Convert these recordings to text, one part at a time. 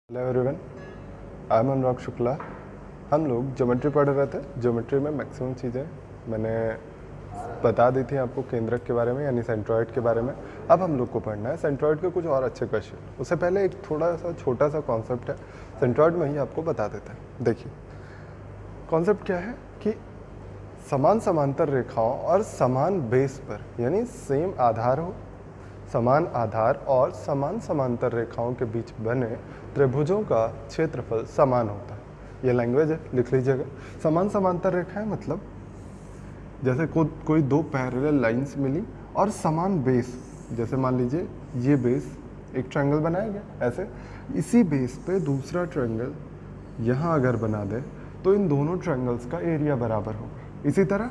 Hello everyone, I am अनुराग शुक्ला। हम लोग geometry पढ़ रहे थे। ज्योमेट्री में मैक्सिमम चीज़ें मैंने बता दी थी आपको, केंद्रक के बारे में यानी सेंट्रॉइड के बारे में। अब हम लोग को पढ़ना है सेंट्रॉइड के कुछ और अच्छे क्वेश्चन। उससे पहले एक थोड़ा सा छोटा सा कॉन्सेप्ट है, सेंट्रॉइड में ही आपको बता देते हैं। देखिए कॉन्सेप्ट क्या है कि समान समांतर रेखाओं और समान बेस पर यानी सेम आधार हो, समान आधार और समान समांतर रेखाओं के बीच बने त्रिभुजों का क्षेत्रफल समान होता है। ये लैंग्वेज है, लिख लीजिएगा। समान समांतर रेखाएं मतलब जैसे कोई दो पैरेलल लाइंस मिली और समान बेस, जैसे मान लीजिए ये बेस एक ट्रायंगल बनाया गया ऐसे, इसी बेस पे दूसरा ट्रायंगल यहाँ अगर बना दे तो इन दोनों ट्रायंगल्स का एरिया बराबर होगा। इसी तरह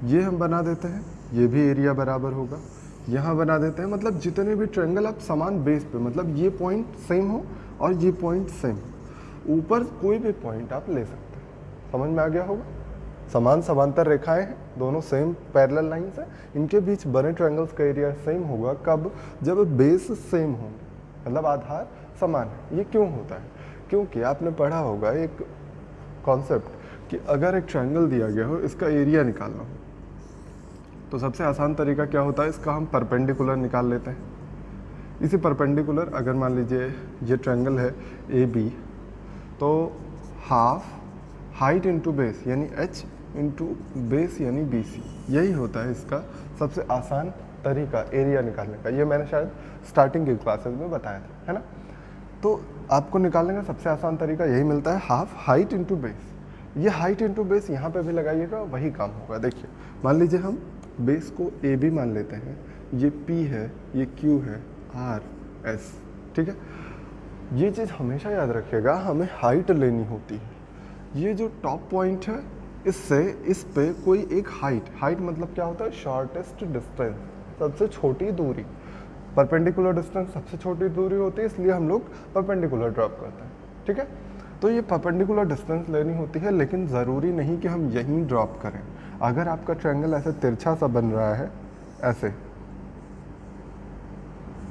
ये हम बना देते हैं, ये भी एरिया बराबर होगा। यहाँ बना देते हैं, मतलब जितने भी ट्रायंगल आप समान बेस पे, मतलब ये पॉइंट सेम हो और ये पॉइंट सेम, ऊपर कोई भी पॉइंट आप ले सकते हैं। समझ में आ गया होगा। समान समांतर रेखाएं हैं, दोनों सेम पैरेलल लाइंस हैं, इनके बीच बने ट्रायंगल्स का एरिया सेम होगा। कब? जब बेस सेम होंगे, मतलब आधार समान है। ये क्यों होता है? क्योंकि आपने पढ़ा होगा एक कॉन्सेप्ट कि अगर एक ट्रायंगल दिया गया हो, इसका एरिया निकालना हो, तो सबसे आसान तरीका क्या होता है, इसका हम परपेंडिकुलर निकाल लेते हैं। इसी परपेंडिकुलर, अगर मान लीजिए ये ट्रायंगल है ए बी, तो हाफ हाइट इंटू बेस यानी h इंटू बेस यानी बी सी, यही होता है इसका सबसे आसान तरीका एरिया निकालने का। ये मैंने शायद स्टार्टिंग की क्लासेस में बताया था, है ना। तो आपको निकालने का सबसे आसान तरीका यही मिलता है, हाफ हाइट इंटू बेस। ये हाइट इंटू बेस यहाँ पे भी लगाइएगा, वही काम होगा। देखिए मान लीजिए हम बेस को ए बी मान लेते हैं, ये P है, ये Q है, R S, ठीक है। ये चीज़ हमेशा याद रखिएगा, हमें हाइट लेनी होती है। ये जो टॉप पॉइंट है, इससे इस पे कोई एक हाइट मतलब क्या होता है, शॉर्टेस्ट डिस्टेंस, सबसे छोटी दूरी। परपेंडिकुलर डिस्टेंस सबसे छोटी दूरी होती है, इसलिए हम लोग परपेंडिकुलर ड्रॉप करते हैं, ठीक है। तो ये परपेंडिकुलर डिस्टेंस लेनी होती है, लेकिन ज़रूरी नहीं कि हम यहीं ड्रॉप करें। अगर आपका ट्रायंगल ऐसे तिरछा सा बन रहा है, ऐसे,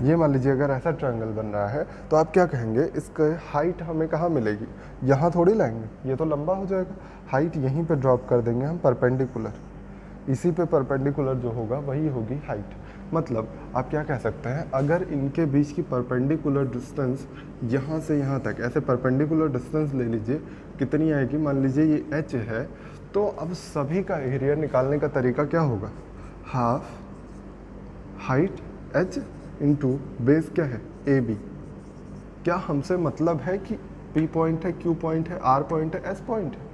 ये मान लीजिए अगर ऐसा ट्रायंगल बन रहा है, तो आप क्या कहेंगे, इसका हाइट हमें कहाँ मिलेगी, यहाँ थोड़ी लाएंगे, ये तो लंबा हो जाएगा। हाइट यहीं पे ड्रॉप कर देंगे हम परपेंडिकुलर, इसी पे परपेंडिकुलर जो होगा वही होगी हाइट। मतलब आप क्या कह सकते हैं, अगर इनके बीच की परपेंडिकुलर डिस्टेंस यहाँ से यहाँ तक, ऐसे परपेंडिकुलर डिस्टेंस ले लीजिए, कितनी आएगी, मान लीजिए ये h है, तो अब सभी का एरिया निकालने का तरीका क्या होगा, half height h into base क्या है, ए बी। क्या हमसे मतलब है कि P पॉइंट है, Q पॉइंट है, R पॉइंट है, S पॉइंट है?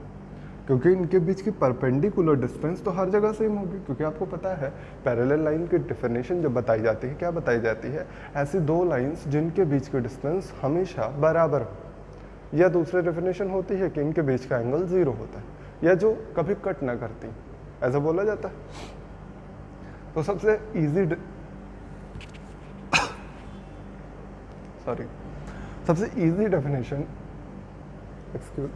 क्योंकि इनके बीच की परपेंडिकुलर डिस्टेंस तो हर जगह सेम होगी, क्योंकि आपको पता है पैरेलल लाइन की डेफिनेशन जब बताई जाती है, क्या बताई जाती है, ऐसी दो लाइंस जिनके बीच की डिस्टेंस हमेशा बराबर हो। या दूसरी डेफिनेशन होती है कि इनके बीच का एंगल 0 होता है, या जो कभी कट ना करती, ऐसा बोला जाता है। तो सबसे ईजी सबसे इजी डेफिनेशन, एक्सक्यूज,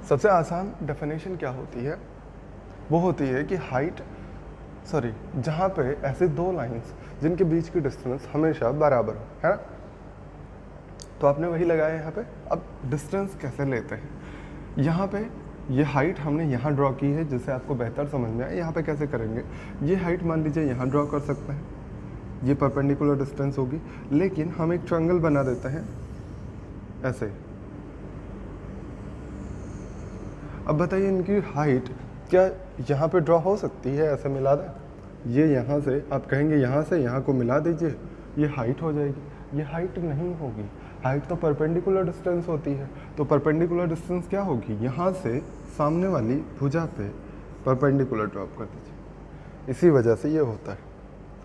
सबसे आसान डेफिनेशन क्या होती है, वो होती है कि जहाँ पे ऐसे दो लाइंस जिनके बीच की डिस्टेंस हमेशा बराबर हो, है ना। तो आपने वही लगाया यहाँ पे। अब डिस्टेंस कैसे लेते हैं, यहाँ पे ये हाइट हमने यहाँ ड्रॉ की है, जिससे आपको बेहतर समझ में आए। यहाँ पे कैसे करेंगे, ये हाइट मान लीजिए यहाँ ड्रॉ कर सकते हैं, ये परपेंडिकुलर डिस्टेंस होगी, लेकिन हम एक ट्रायंगल बना देते हैं ऐसे। अब बताइए इनकी हाइट क्या यहाँ पे ड्रॉ हो सकती है, ऐसे मिला दें, ये यहाँ से आप कहेंगे यहाँ से यहाँ को मिला दीजिए, ये हाइट हो जाएगी। ये हाइट नहीं होगी, हाइट तो परपेंडिकुलर डिस्टेंस होती है। तो परपेंडिकुलर डिस्टेंस क्या होगी, यहाँ से सामने वाली भुजा पे परपेंडिकुलर ड्रॉप कर दीजिए। इसी वजह से ये होता है।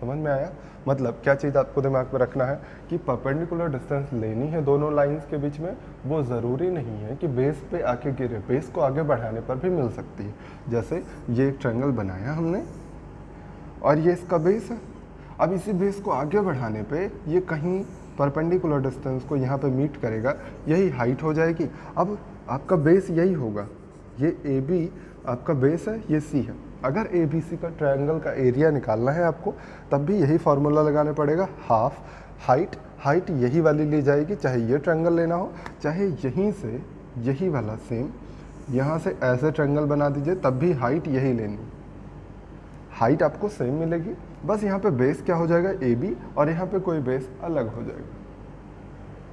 समझ में आया? मतलब क्या चीज़ आपको दिमाग में रखना है कि परपेंडिकुलर डिस्टेंस लेनी है दोनों लाइंस के बीच में, वो ज़रूरी नहीं है कि बेस पे आके गिरे, बेस को आगे बढ़ाने पर भी मिल सकती है। जैसे ये एक ट्रायंगल बनाया हमने और ये इसका बेस है, अब इसी बेस को आगे बढ़ाने पे ये कहीं परपेंडिकुलर डिस्टेंस को यहाँ पे मीट करेगा, यही हाइट हो जाएगी। अब आपका बेस यही होगा, ये ए बी आपका बेस है, ये सी है। अगर ए बी सी का ट्रायंगल का एरिया निकालना है आपको, तब भी यही फार्मूला लगाना पड़ेगा, हाफ हाइट यही वाली ली जाएगी, चाहे ये ट्रायंगल लेना हो, चाहे यहीं से यही वाला सेम यहाँ से ऐसे ट्रायंगल बना दीजिए, तब भी हाइट यही लेनी, हाइट आपको सेम मिलेगी, बस यहाँ पे बेस क्या हो जाएगा ए बी, और यहाँ पे कोई बेस अलग हो जाएगा।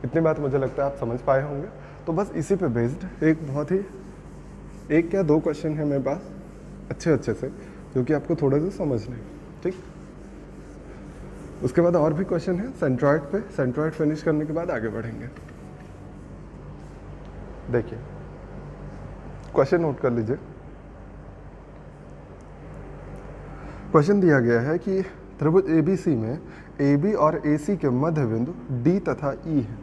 इतनी बात मुझे लगता है आप समझ पाए होंगे। तो बस इसी पे बेस्ड एक बहुत ही एक क्या दो क्वेश्चन है मेरे पास अच्छे से, जो कि आपको थोड़ा सा समझना है, ठीक। उसके बाद और भी क्वेश्चन है सेंट्रॉइड पे, सेंट्रॉइड फिनिश करने के बाद आगे बढ़ेंगे। देखिए क्वेश्चन नोट कर लीजिए। क्वेश्चन दिया गया है कि त्रिभुज एबीसी में AB और AC के मध्य बिंदु D तथा E है।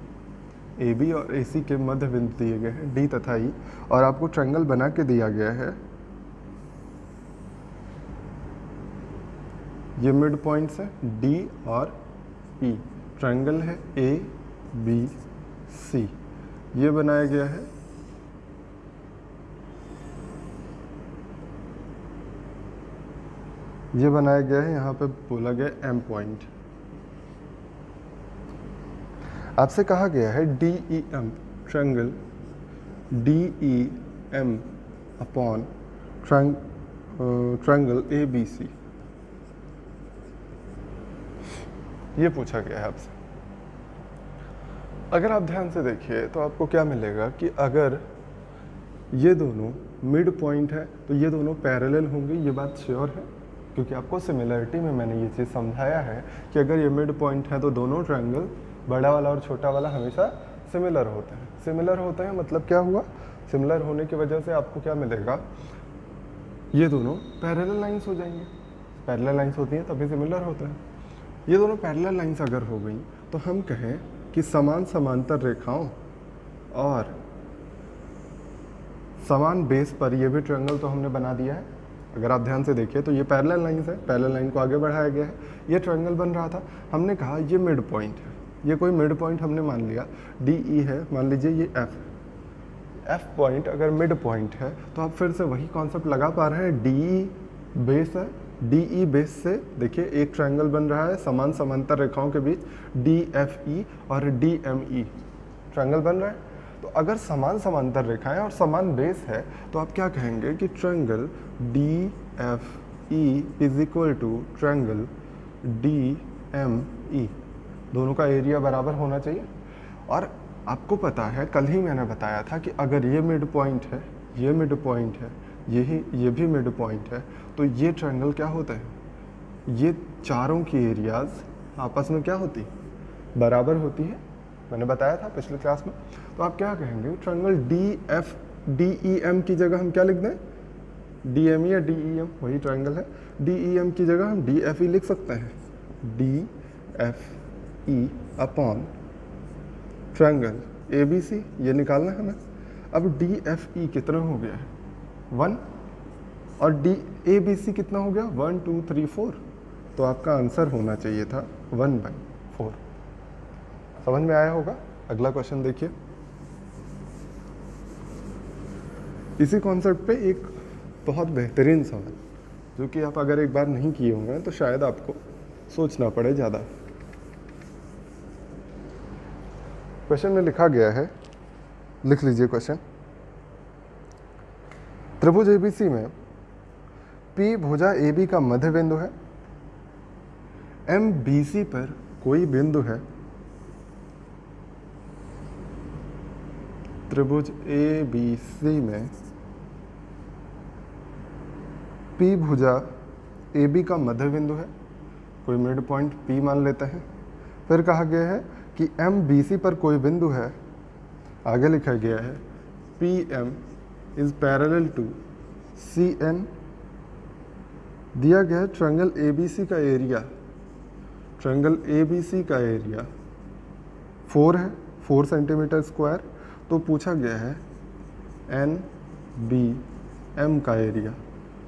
AB और AC के मध्य बिंदु दिए गए हैं D तथा E, और आपको ट्रायंगल बना के दिया गया है, ये मिड पॉइंट्स है D और E, ट्रायंगल है ABC, ये बनाया गया है, ये बनाया गया है, यहाँ पे बोला गया M पॉइंट। आपसे कहा गया है DEM, triangle DEM upon triangle ABC, ये पूछा गया है आपसे। अगर आप ध्यान से देखिए तो आपको क्या मिलेगा कि अगर ये दोनों मिड पॉइंट है तो ये दोनों पैरेलल होंगे, ये बात श्योर है, क्योंकि आपको सिमिलरिटी में मैंने ये चीज़ समझाया है कि अगर ये मिड पॉइंट है तो दोनों ट्रायंगल, बड़ा वाला और छोटा वाला, हमेशा सिमिलर होते हैं। सिमिलर होते हैं मतलब क्या हुआ, सिमिलर होने की वजह से आपको क्या मिलेगा, ये दोनों पैरेलल लाइंस हो जाएंगे। पैरेलल लाइंस होती हैं तभी सिमिलर होते हैं। ये दोनों पैरेलल लाइंस अगर हो गई तो हम कहें कि समान समांतर रेखाओं और समान बेस पर ये भी ट्रायंगल तो हमने बना दिया है। अगर आप ध्यान से देखिए तो ये पैरेलल लाइंस है, पैरेलल लाइन को आगे बढ़ाया गया है, ये ट्रायंगल बन रहा था, हमने कहा ये मिड पॉइंट है, ये कोई मिड पॉइंट हमने मान लिया, DE है, मान लीजिए ये F पॉइंट अगर मिड पॉइंट है तो आप फिर से वही कॉन्सेप्ट लगा पा रहे हैं, DE बेस है, DE बेस से देखिए एक ट्रायंगल बन रहा है समान समांतर रेखाओं के बीच, DFE और DME ट्रायंगल बन रहा है। तो अगर समान समांतर रेखाएं और समान बेस है तो आप क्या कहेंगे कि triangle DFE is equal to triangle DME, दोनों का एरिया बराबर होना चाहिए। और आपको पता है कल ही मैंने बताया था कि अगर ये मिड पॉइंट है, ये मिड पॉइंट है, ये भी मिड पॉइंट है, तो ये ट्रायंगल क्या होता है, ये चारों की एरियाज आपस में क्या होती है, बराबर होती है, मैंने बताया था पिछले क्लास में। तो आप क्या कहेंगे, ट्रायंगल DEM की जगह हम क्या लिख दें, DME या DEM वही ट्रायंगल है, DEM की जगह हम DFE लिख सकते हैं, DFE अपॉन ट्रायंगल ABC, ये निकालना है हमें। अब DFE कितना हो गया है, 1, और ABC कितना हो गया, 1 2 3 4, तो आपका आंसर होना चाहिए था 1/4। समझ में आया होगा। अगला क्वेश्चन देखिए, इसी कॉन्सेप्ट पे एक बहुत बेहतरीन सवाल, जो कि आप अगर एक बार नहीं किए होंगे तो शायद आपको सोचना पड़े ज़्यादा। क्वेश्चन में लिखा गया है, लिख लीजिए क्वेश्चन। त्रिभुज ABC में P भुजा AB का मध्य बिंदु है, M BC पर कोई बिंदु है, त्रिभुज ABC में P भुजा AB का मध्य बिंदु है, कोई मिड पॉइंट P मान लेते हैं। फिर कहा गया है कि M BC पर कोई बिंदु है, आगे लिखा गया है PM is parallel to CN, दिया गया है ट्रायंगल ABC का एरिया, ट्रायंगल ABC का एरिया 4 है, 4 सेंटीमीटर स्क्वायर। तो पूछा गया है NBM का एरिया,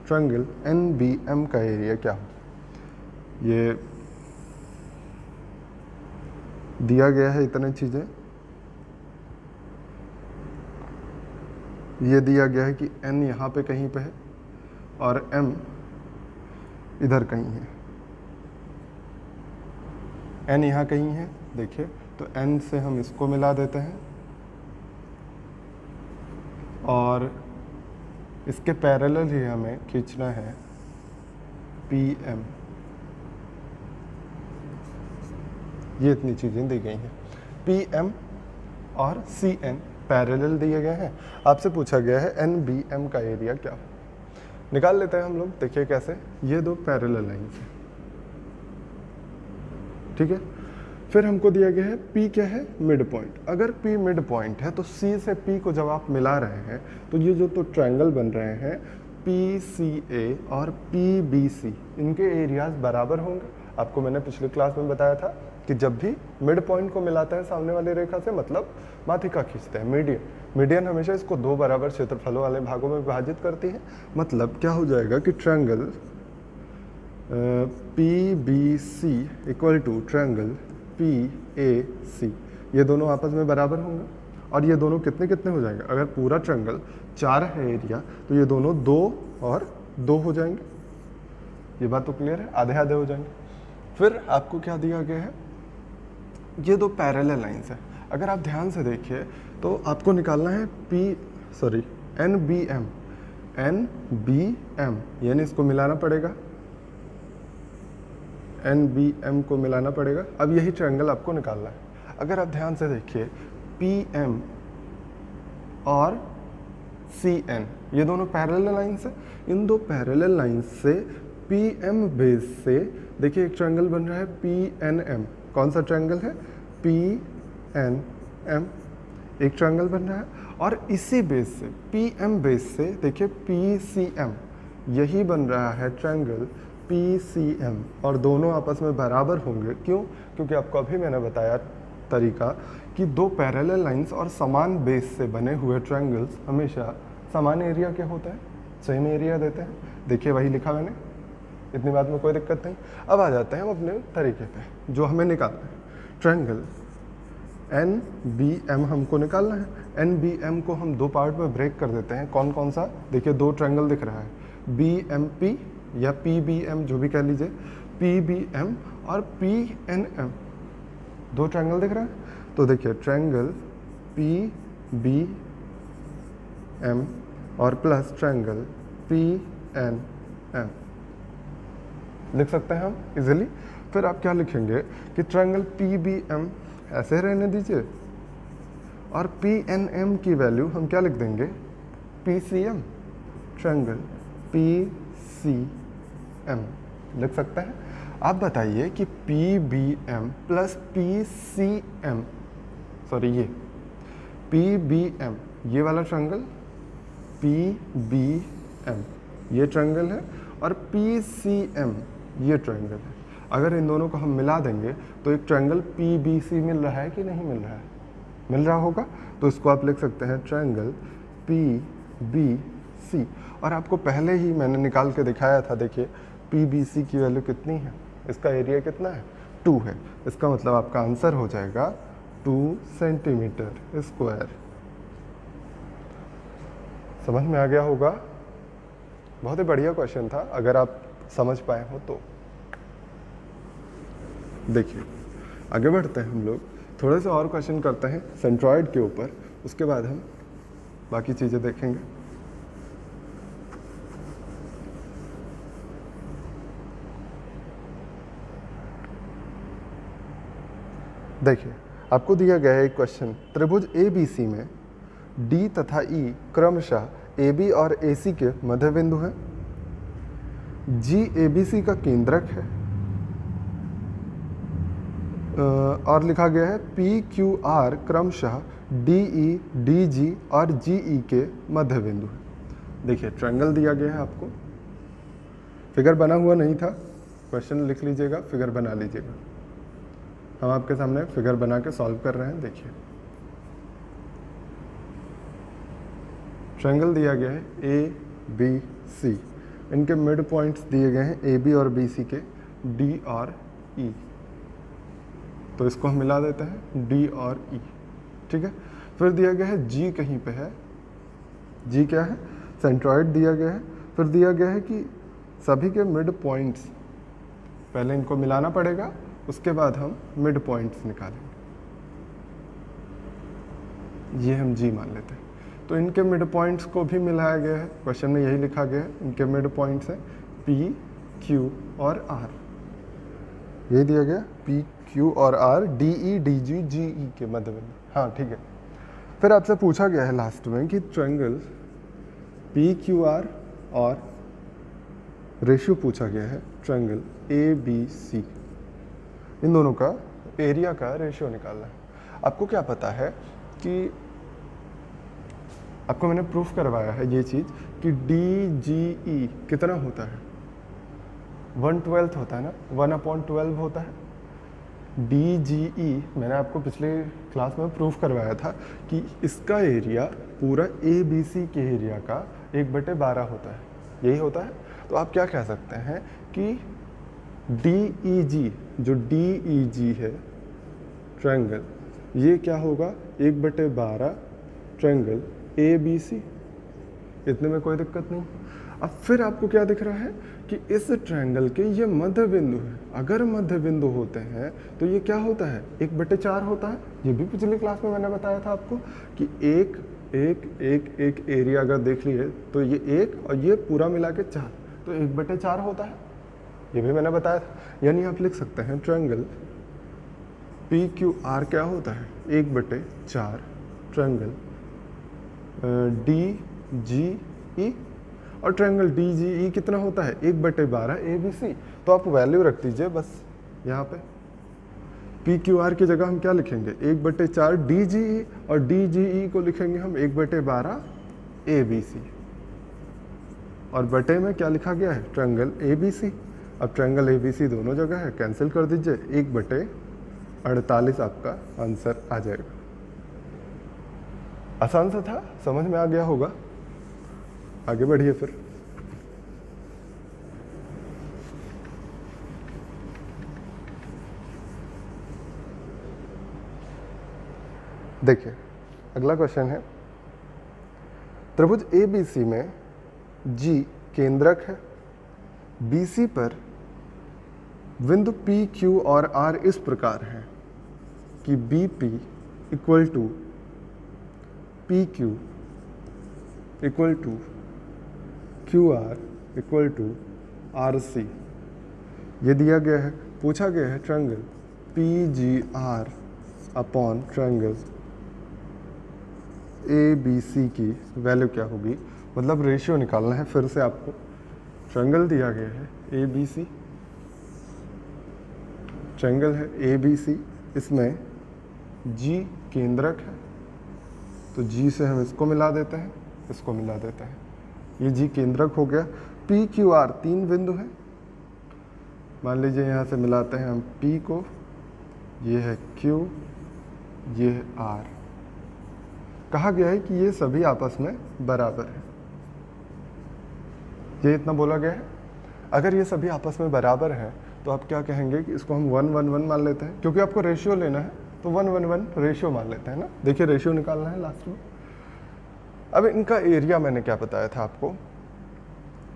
ट्रायंगल NBM का एरिया क्या हो, ये दिया गया है इतनी चीज़ें, ये दिया गया है कि N यहाँ पे कहीं पे है, और m इधर कहीं है, n यहाँ कहीं है। देखिए तो n से हम इसको मिला देते हैं और इसके पैरेलल ही हमें खींचना है PM। ये इतनी चीज़ें दी गई हैं। PM और CN पैरेलल दिए गए हैं। आपसे पूछा गया है NBM का एरिया क्या है, निकाल लेते हैं हम लोग। देखिए कैसे, ये दो पैरेलल लाइन्स हैं, ठीक है। फिर हमको दिया गया है P क्या है, मिड पॉइंट। अगर P मिड पॉइंट है तो C से P को जब आप मिला रहे हैं तो ये जो तो ट्रायंगल बन रहे हैं PCA और PBC, इनके एरियाज बराबर होंगे। आपको मैंने पिछले क्लास में बताया था कि जब भी मिड पॉइंट को मिलाते हैं सामने वाली रेखा से, मतलब माथिका खींचते हैं, मीडियन। मीडियन हमेशा इसको दो बराबर क्षेत्रफलों वाले भागों में विभाजित करती है। मतलब क्या हो जाएगा कि triangle PBC equal to triangle PAC, ये दोनों आपस में बराबर होंगे। और ये दोनों कितने कितने हो जाएंगे, अगर पूरा ट्रायंगल 4 है एरिया तो ये दोनों 2 और 2 हो जाएंगे। ये बात तो क्लियर है, आधे आधे हो जाएंगे। फिर आपको क्या दिया गया है, ये दो पैरेलल लाइंस है। अगर आप ध्यान से देखिए तो आपको निकालना है NBM। NBM यानी इसको मिलाना पड़ेगा, NBM को मिलाना पड़ेगा। अब यही ट्रायंगल आपको निकालना है। अगर आप ध्यान से देखिए PM और CN ये दोनों पैरेलल लाइंस है। इन दो पैरेलल लाइंस से PM बेस से देखिए एक ट्रायंगल बन रहा है PNM। कौन सा ट्रायंगल है, PNM, एक ट्रायंगल बन रहा है। और इसी बेस से PM बेस से देखिए PCM, यही बन रहा है ट्रायंगल PCM, और दोनों आपस में बराबर होंगे। क्यों, क्योंकि आपको अभी मैंने बताया तरीका कि दो पैरेलल लाइंस और समान बेस से बने हुए ट्रायंगल्स हमेशा समान एरिया के होते हैं, सेम एरिया देते हैं। देखिए वही लिखा मैंने, इतनी बात में कोई दिक्कत नहीं। अब आ जाते हैं हम अपने तरीके पे जो हमें निकालना है। ट्रायंगल NBM हमको निकालना है। NBM को हम दो पार्ट में ब्रेक कर देते हैं। कौन कौन सा, देखिए दो ट्रायंगल दिख रहा है, BMP या PBM जो भी कह लीजिए, PBM और PNM, दो ट्रायंगल दिख रहा है। तो देखिए ट्रायंगल PBM और प्लस ट्रायंगल PNM लिख सकते हैं हम इजीली। फिर आप क्या लिखेंगे कि ट्रायंगल PBM ऐसे रहने दीजिए और PNM की वैल्यू हम क्या लिख देंगे, PCM। ट्रायंगल PCM लिख सकते हैं। आप बताइए कि PBM प्लस PCM, सॉरी ये PBM ये वाला ट्रायंगल, PBM ये ट्रायंगल है और PCM ये ट्रायंगल है। अगर इन दोनों को हम मिला देंगे तो एक ट्रायंगल PBC मिल रहा है कि नहीं मिल रहा है, मिल रहा होगा। तो इसको आप लिख सकते हैं ट्रायंगल PBC। और आपको पहले ही मैंने निकाल के दिखाया था, देखिए PBC की वैल्यू कितनी है, इसका एरिया कितना है, 2 है। इसका मतलब आपका आंसर हो जाएगा 2 सेंटीमीटर स्क्वायर। समझ में आ गया होगा, बहुत ही बढ़िया क्वेश्चन था अगर आप समझ पाए हो तो। देखिए आगे बढ़ते हैं हम लोग, थोड़े से और क्वेश्चन करते हैं सेंट्रॉइड के ऊपर, उसके बाद हम बाकी चीज़ें देखेंगे। देखिए आपको दिया गया है एक क्वेश्चन, त्रिभुज ABC में D तथा E क्रमशः AB और AC के मध्य बिंदु है। G ABC का केंद्रक है और लिखा गया है PQR क्रमशः DE DG और GE के मध्य बिंदु है। देखिए ट्रायंगल दिया गया है आपको, फिगर बना हुआ नहीं था, क्वेश्चन लिख लीजिएगा, फिगर बना लीजिएगा। हम आपके सामने फिगर बना के सॉल्व कर रहे हैं। देखिए ट्रायंगल दिया गया है ABC, इनके मिड पॉइंट्स दिए गए हैं AB और BC के, D और E। तो इसको हम मिला देते हैं D और E, ठीक है। फिर दिया गया है G कहीं पे है, G क्या है, सेंट्रॉइड दिया गया है। फिर दिया गया है कि सभी के मिड पॉइंट्स, पहले इनको मिलाना पड़ेगा, उसके बाद हम मिड पॉइंट्स निकालेंगे। ये हम जी मान लेते हैं। तो इनके मिड पॉइंट्स को भी मिलाया गया है, क्वेश्चन में यही लिखा गया है। इनके मिड पॉइंट्स हैं पी, क्यू और आर, यही दिया गया, पी, क्यू और R, D E, D G, G E के मध्य बिंदु। हाँ ठीक है। फिर आपसे पूछा गया है लास्ट में कि ट्रायंगल पी क्यू आर और रेशियो पूछा गया है ट्रायंगल ए बी सी, इन दोनों का एरिया का रेशियो निकालना है। आपको क्या पता है कि आपको मैंने प्रूफ करवाया है ये चीज़ कि डी जी ई कितना होता है, 1/12 होता है ना, 1/12 होता है। डी जी ई मैंने आपको पिछले क्लास में प्रूफ करवाया था कि इसका एरिया पूरा ए बी सी के एरिया का 1/12 होता है, यही होता है। तो आप क्या कह सकते हैं कि डी ई जी, जो डी ई जी है ट्रायंगल, ये क्या होगा, 1/12 ट्रायंगल ए बी सी। इतने में कोई दिक्कत नहीं। अब फिर आपको क्या दिख रहा है कि इस ट्रायंगल के ये मध्य बिंदु है, अगर मध्य बिंदु होते हैं तो ये क्या होता है, 1/4 होता है। ये भी पिछली क्लास में मैंने बताया था आपको कि एक एक एक एक एरिया अगर देख लिए तो ये 1 और ये पूरा मिला के 4, तो 1/4 होता है। ये भी मैंने बताया था। यानी आप लिख सकते हैं ट्रायंगल पी क्यू आर क्या होता है, 1/4 ट्रायंगल डी जी ई, और ट्रायंगल डी जी ई कितना होता है, 1/12 ए बी सी। तो आप वैल्यू रख दीजिए बस यहाँ पे। पी क्यू आर की जगह हम क्या लिखेंगे, 1/4 डी जी ई, और डी जी ई को लिखेंगे हम 1/12 ए बी सी, और बटे में क्या लिखा गया है, ट्रायंगल ए बी सी। अब ट्रायंगल ए बी सी दोनों जगह है, कैंसिल कर दीजिए, 1/48 आपका आंसर आ जाएगा। आसान सा था, समझ में आ गया होगा। आगे बढ़िए फिर। देखिए अगला क्वेश्चन है, त्रिभुज ए बी सी में जी केंद्रक है, बी सी पर बिंदु पी क्यू और आर इस प्रकार है कि B P equal to P Q equal to Q R equal to R C. ये दिया गया है, पूछा गया है triangle P G R upon triangle A B C की वैल्यू क्या होगी, मतलब रेशियो निकालना है। फिर से आपको ट्रायंगल दिया गया है ए बी सी, ट्रायंगल है ए बी सी, इसमें जी केंद्रक है, तो जी से हम इसको मिला देते हैं, इसको मिला देते हैं, ये जी केंद्रक हो गया। पी क्यू आर 3 बिंदु हैं, मान लीजिए यहाँ से मिलाते हैं हम पी को, ये है क्यू, ये है आर। कहा गया है कि ये सभी आपस में बराबर है, ये इतना बोला गया है। अगर ये सभी आपस में बराबर हैं तो आप क्या कहेंगे कि इसको हम 1/1 मान लेते हैं, क्योंकि आपको रेशियो लेना है तो 1/1 रेशियो मान लेते हैं ना। देखिए रेशियो निकालना है लास्ट में। अब इनका एरिया मैंने क्या बताया था आपको,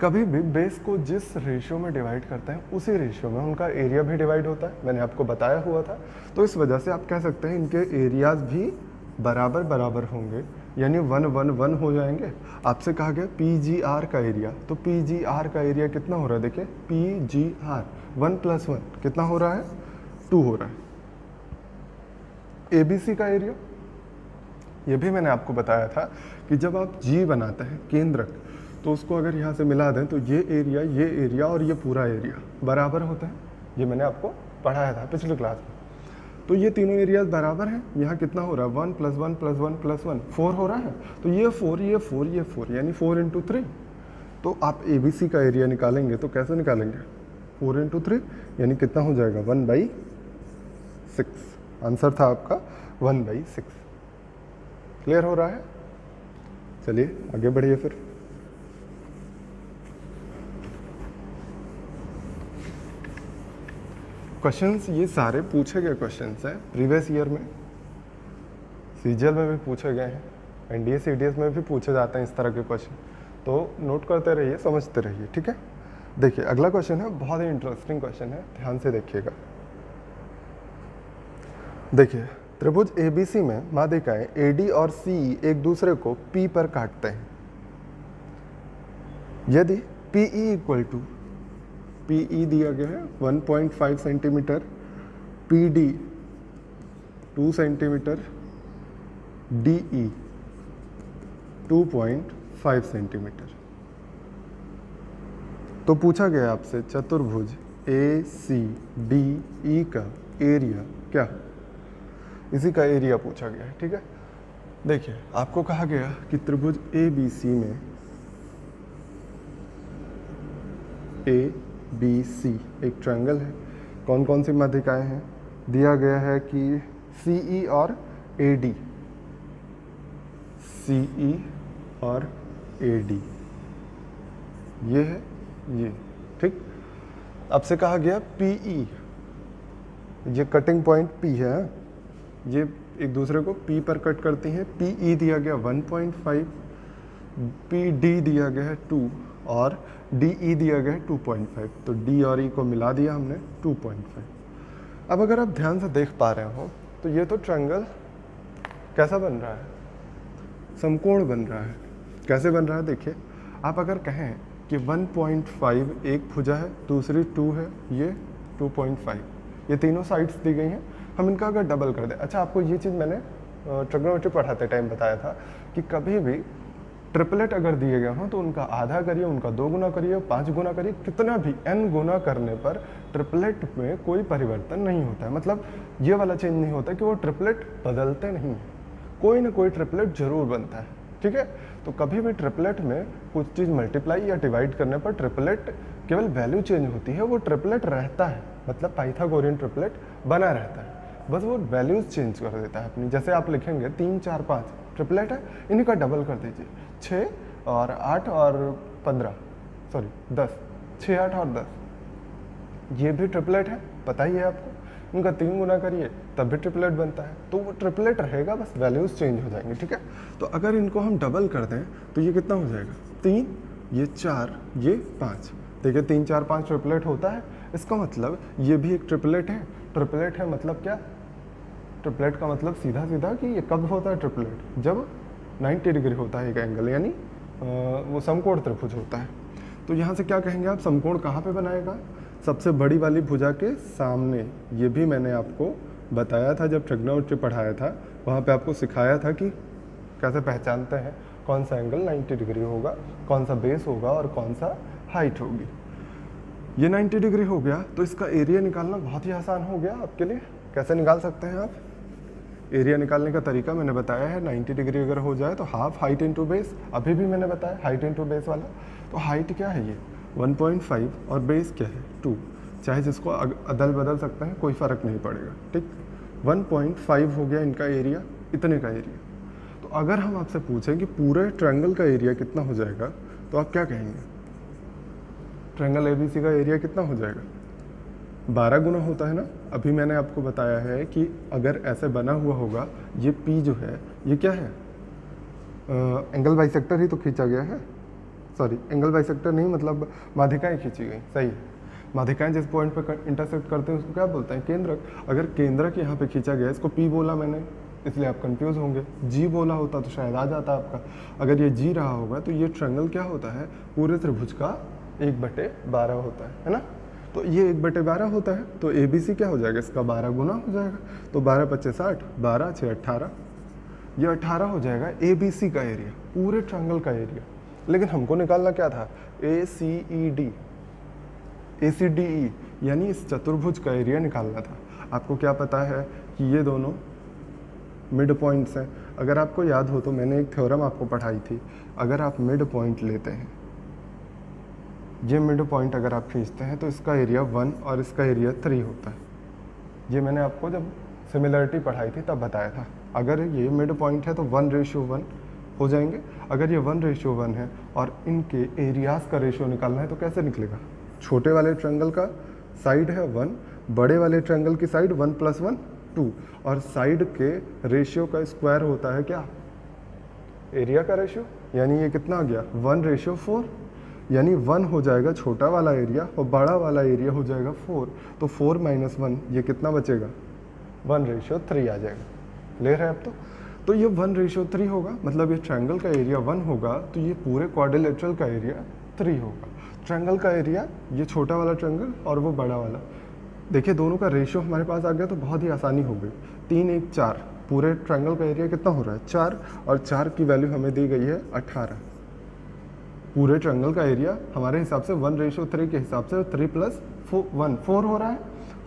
कभी भी बेस को जिस रेशियो में डिवाइड करते हैं उसी रेशियो में उनका एरिया भी डिवाइड होता है, मैंने आपको बताया हुआ था। तो इस वजह से आप कह सकते हैं इनके एरियाज भी बराबर बराबर होंगे, यानी 1/1 हो जाएंगे। आपसे कहा गया पी जी आर का एरिया, तो पी जी आर का एरिया कितना हो रहा है, देखिए पी जी आर 1 + 1 कितना हो रहा है, 2 हो रहा है। ए बी सी का एरिया, ये भी मैंने आपको बताया था कि जब आप जी बनाते हैं केंद्रक, तो उसको अगर यहाँ से मिला दें तो ये एरिया और ये पूरा एरिया बराबर होता है। ये मैंने आपको पढ़ाया था पिछले क्लास में। तो ये तीनों एरियाज बराबर हैं। यहाँ कितना हो रहा है, 1 + 1 + 1 + 1 4 हो रहा है। तो ये 4 यानी 4 × 3। तो आप ए बी सी का एरिया निकालेंगे तो कैसे निकालेंगे, 4 × 3 यानी कितना हो जाएगा, 1/6। आंसर था आपका 1/6। क्लियर हो रहा है। चलिए आगे बढ़िए फिर। क्वेश्चंस ये सारे पूछे गए क्वेश्चंस हैं प्रीवियस ईयर में, सीजीएल में भी पूछे गए हैं, एनडीए सीडीएस में भी पूछे जाते हैं इस तरह के क्वेश्चन। तो नोट करते रहिए, समझते रहिए, ठीक है। देखिए अगला क्वेश्चन है, बहुत ही इंटरेस्टिंग क्वेश्चन है, ध्यान से देखिएगा। देखिए त्रिभुज ABC में माध्यिकाएं AD और CE एक दूसरे को P पर काटते हैं। यदि PE इक्वल टू, PE दिया गया है 1.5 centimetre, PD 2 centimetre, DE 2.5 centimetre, तो पूछा गया आपसे चतुर्भुज ACDE का एरिया क्या है, इसी का एरिया पूछा गया है, ठीक है। देखिए आपको कहा गया कि त्रिभुज ABC में ABC एक ट्रायंगल है, कौन कौन सी माध्यिकाएं हैं, दिया गया है कि CE और AD, CE और AD ये है, ये ठीक। आपसे कहा गया PE, ये कटिंग पॉइंट P है, ये एक दूसरे को P पर कट करती हैं। PE दिया गया 1.5, PD दिया गया है 2 और DE दिया गया है 2.5, तो D और E को मिला दिया हमने 2.5। अब अगर आप ध्यान से देख पा रहे हो तो ये तो ट्रायंगल कैसा बन रहा है, समकोण बन रहा है। कैसे बन रहा है देखिए, आप अगर कहें कि 1.5 एक भुजा है, दूसरी 2 है, ये 2.5, ये तीनों साइड्स दी गई हैं, हम इनका अगर डबल कर दें। अच्छा आपको ये चीज़ मैंने ट्रिग्नोमेट्री पढ़ाते टाइम बताया था कि कभी भी ट्रिपलेट अगर दिए गए हों तो उनका आधा करिए, उनका 2 गुना करिए, 5 गुना करिए, कितना भी n गुना करने पर ट्रिपलेट में कोई परिवर्तन नहीं होता है। मतलब ये वाला चेंज नहीं होता कि वो ट्रिपलेट बदलते नहीं हैं, कोई ना कोई ट्रिपलेट जरूर बनता है, ठीक है। तो कभी भी ट्रिपलेट में कुछ चीज़ मल्टीप्लाई या डिवाइड करने पर ट्रिपलेट केवल वैल्यू चेंज होती है, वो ट्रिपलेट रहता है, मतलब पाइथागोरियन ट्रिपलेट बना रहता है, बस वो वैल्यूज चेंज कर देता है अपनी। जैसे आप लिखेंगे 3 4 5 ट्रिपलेट है, इन्हीं का डबल कर दीजिए, 6 और 8 और 15, सॉरी 10, 6 8 और 10, ये भी ट्रिपलेट है, पता ही है आपको। उनका 3 गुना करिए तब भी ट्रिपलेट बनता है, तो वो ट्रिपलेट रहेगा, बस वैल्यूज चेंज हो जाएंगे, ठीक है। तो अगर इनको हम डबल कर दें तो ये कितना हो जाएगा, 3, ये 4, ये 5। देखिए 3 4 5 ट्रिपलेट होता है, इसका मतलब ये भी एक ट्रिपलेट है। ट्रिपलेट है मतलब क्या, ट्रिपलेट का मतलब सीधा सीधा कि ये कब होता है ट्रिपलेट, जब 90 डिग्री होता है एक एंगल, यानी वो समकोण त्रिभुज होता है। तो यहाँ से क्या कहेंगे आप, समकोण कहाँ पे बनाएगा, सबसे बड़ी वाली भुजा के सामने। ये भी मैंने आपको बताया था जब ट्रिग्नोमेट्री पढ़ाया था, वहाँ पे आपको सिखाया था कि कैसे पहचानते हैं कौन सा एंगल 90 डिग्री होगा, कौन सा बेस होगा और कौन सा हाइट होगी। ये 90 डिग्री हो गया तो इसका एरिया निकालना बहुत ही आसान हो गया आपके लिए। कैसे निकाल सकते हैं आप, एरिया निकालने का तरीका मैंने बताया है, 90 डिग्री अगर हो जाए तो हाफ हाइट इंटू बेस, अभी भी मैंने बताया हाइट इंटू बेस वाला। तो हाइट क्या है, ये 1.5 और बेस क्या है 2, चाहे जिसको अदल बदल सकते हैं, कोई फ़र्क नहीं पड़ेगा, ठीक। 1.5 हो गया इनका एरिया, इतने का एरिया। तो अगर हम आपसे पूछें कि पूरे ट्रायंगल का एरिया कितना हो जाएगा, तो आप क्या कहेंगे, ट्रायंगल ABC का एरिया कितना हो जाएगा, 12 गुना होता है ना। अभी मैंने आपको बताया है कि अगर ऐसे बना हुआ होगा, ये P जो है ये क्या है, एंगल बाइसेक्टर ही तो खींचा गया है, सॉरी एंगल बाइसेक्टर नहीं, मतलब माध्यिकाएं खींची गई, सही है। माध्यिकाएं जिस पॉइंट पर इंटरसेक्ट करते हैं उसको क्या बोलते हैं, केंद्रक। अगर केंद्रक यहाँ पे खींचा गया, इसको P बोला मैंने, इसलिए आप कंफ्यूज होंगे। G बोला होता तो शायद आ जाता आपका। अगर ये G रहा होगा तो ये ट्रायंगल क्या होता है, पूरे त्रिभुज का 1/12 होता है ना। तो ये 1/12 होता है, तो ABC क्या हो जाएगा, इसका 12 गुना हो जाएगा। तो 12 5 60, 12 6 18, ये 18 हो जाएगा ABC का एरिया, पूरे ट्रायंगल का एरिया। लेकिन हमको निकालना क्या था, ACDE यानी इस चतुर्भुज का एरिया निकालना था। आपको क्या पता है कि ये दोनों मिड पॉइंट्स हैं। अगर आपको याद हो तो मैंने एक थ्योरम आपको पढ़ाई थी, अगर आप मिड पॉइंट लेते हैं, ये मिड पॉइंट अगर आप खींचते हैं तो इसका एरिया 1 और इसका एरिया 3 होता है। ये मैंने आपको जब सिमिलरिटी पढ़ाई थी तब बताया था। अगर ये मिड पॉइंट है तो 1:1 हो जाएंगे। अगर ये 1:1 है और इनके एरियाज का रेशियो निकालना है तो कैसे निकलेगा, छोटे वाले ट्रायंगल का साइड है 1, बड़े वाले ट्रायंगल की साइड 1 + 1 2, और साइड के रेशियो का स्क्वायर होता है क्या, एरिया का रेशियो। यानी ये कितना आ गया 1:4, यानी 1 हो जाएगा छोटा वाला एरिया और बड़ा वाला एरिया हो जाएगा 4, तो 4 - 1 ये कितना बचेगा 1:3 आ जाएगा। क्लियर है अब तो ये 1:3 होगा, मतलब ये ट्रायंगल का एरिया 1 होगा तो ये पूरे क्वाड्रिलेटरल का एरिया 3 होगा। ट्रायंगल का एरिया ये छोटा वाला ट्रायंगल और वो बड़ा वाला, देखिए दोनों का रेशियो हमारे पास आ गया तो बहुत ही आसानी हो गई। 3 1 4, पूरे ट्रायंगल का एरिया कितना हो रहा है 4, और 4 की वैल्यू हमें दी गई है 18। पूरे ट्रायंगल का एरिया हमारे हिसाब से 1:3 के हिसाब से 3 + 1 4 हो रहा है।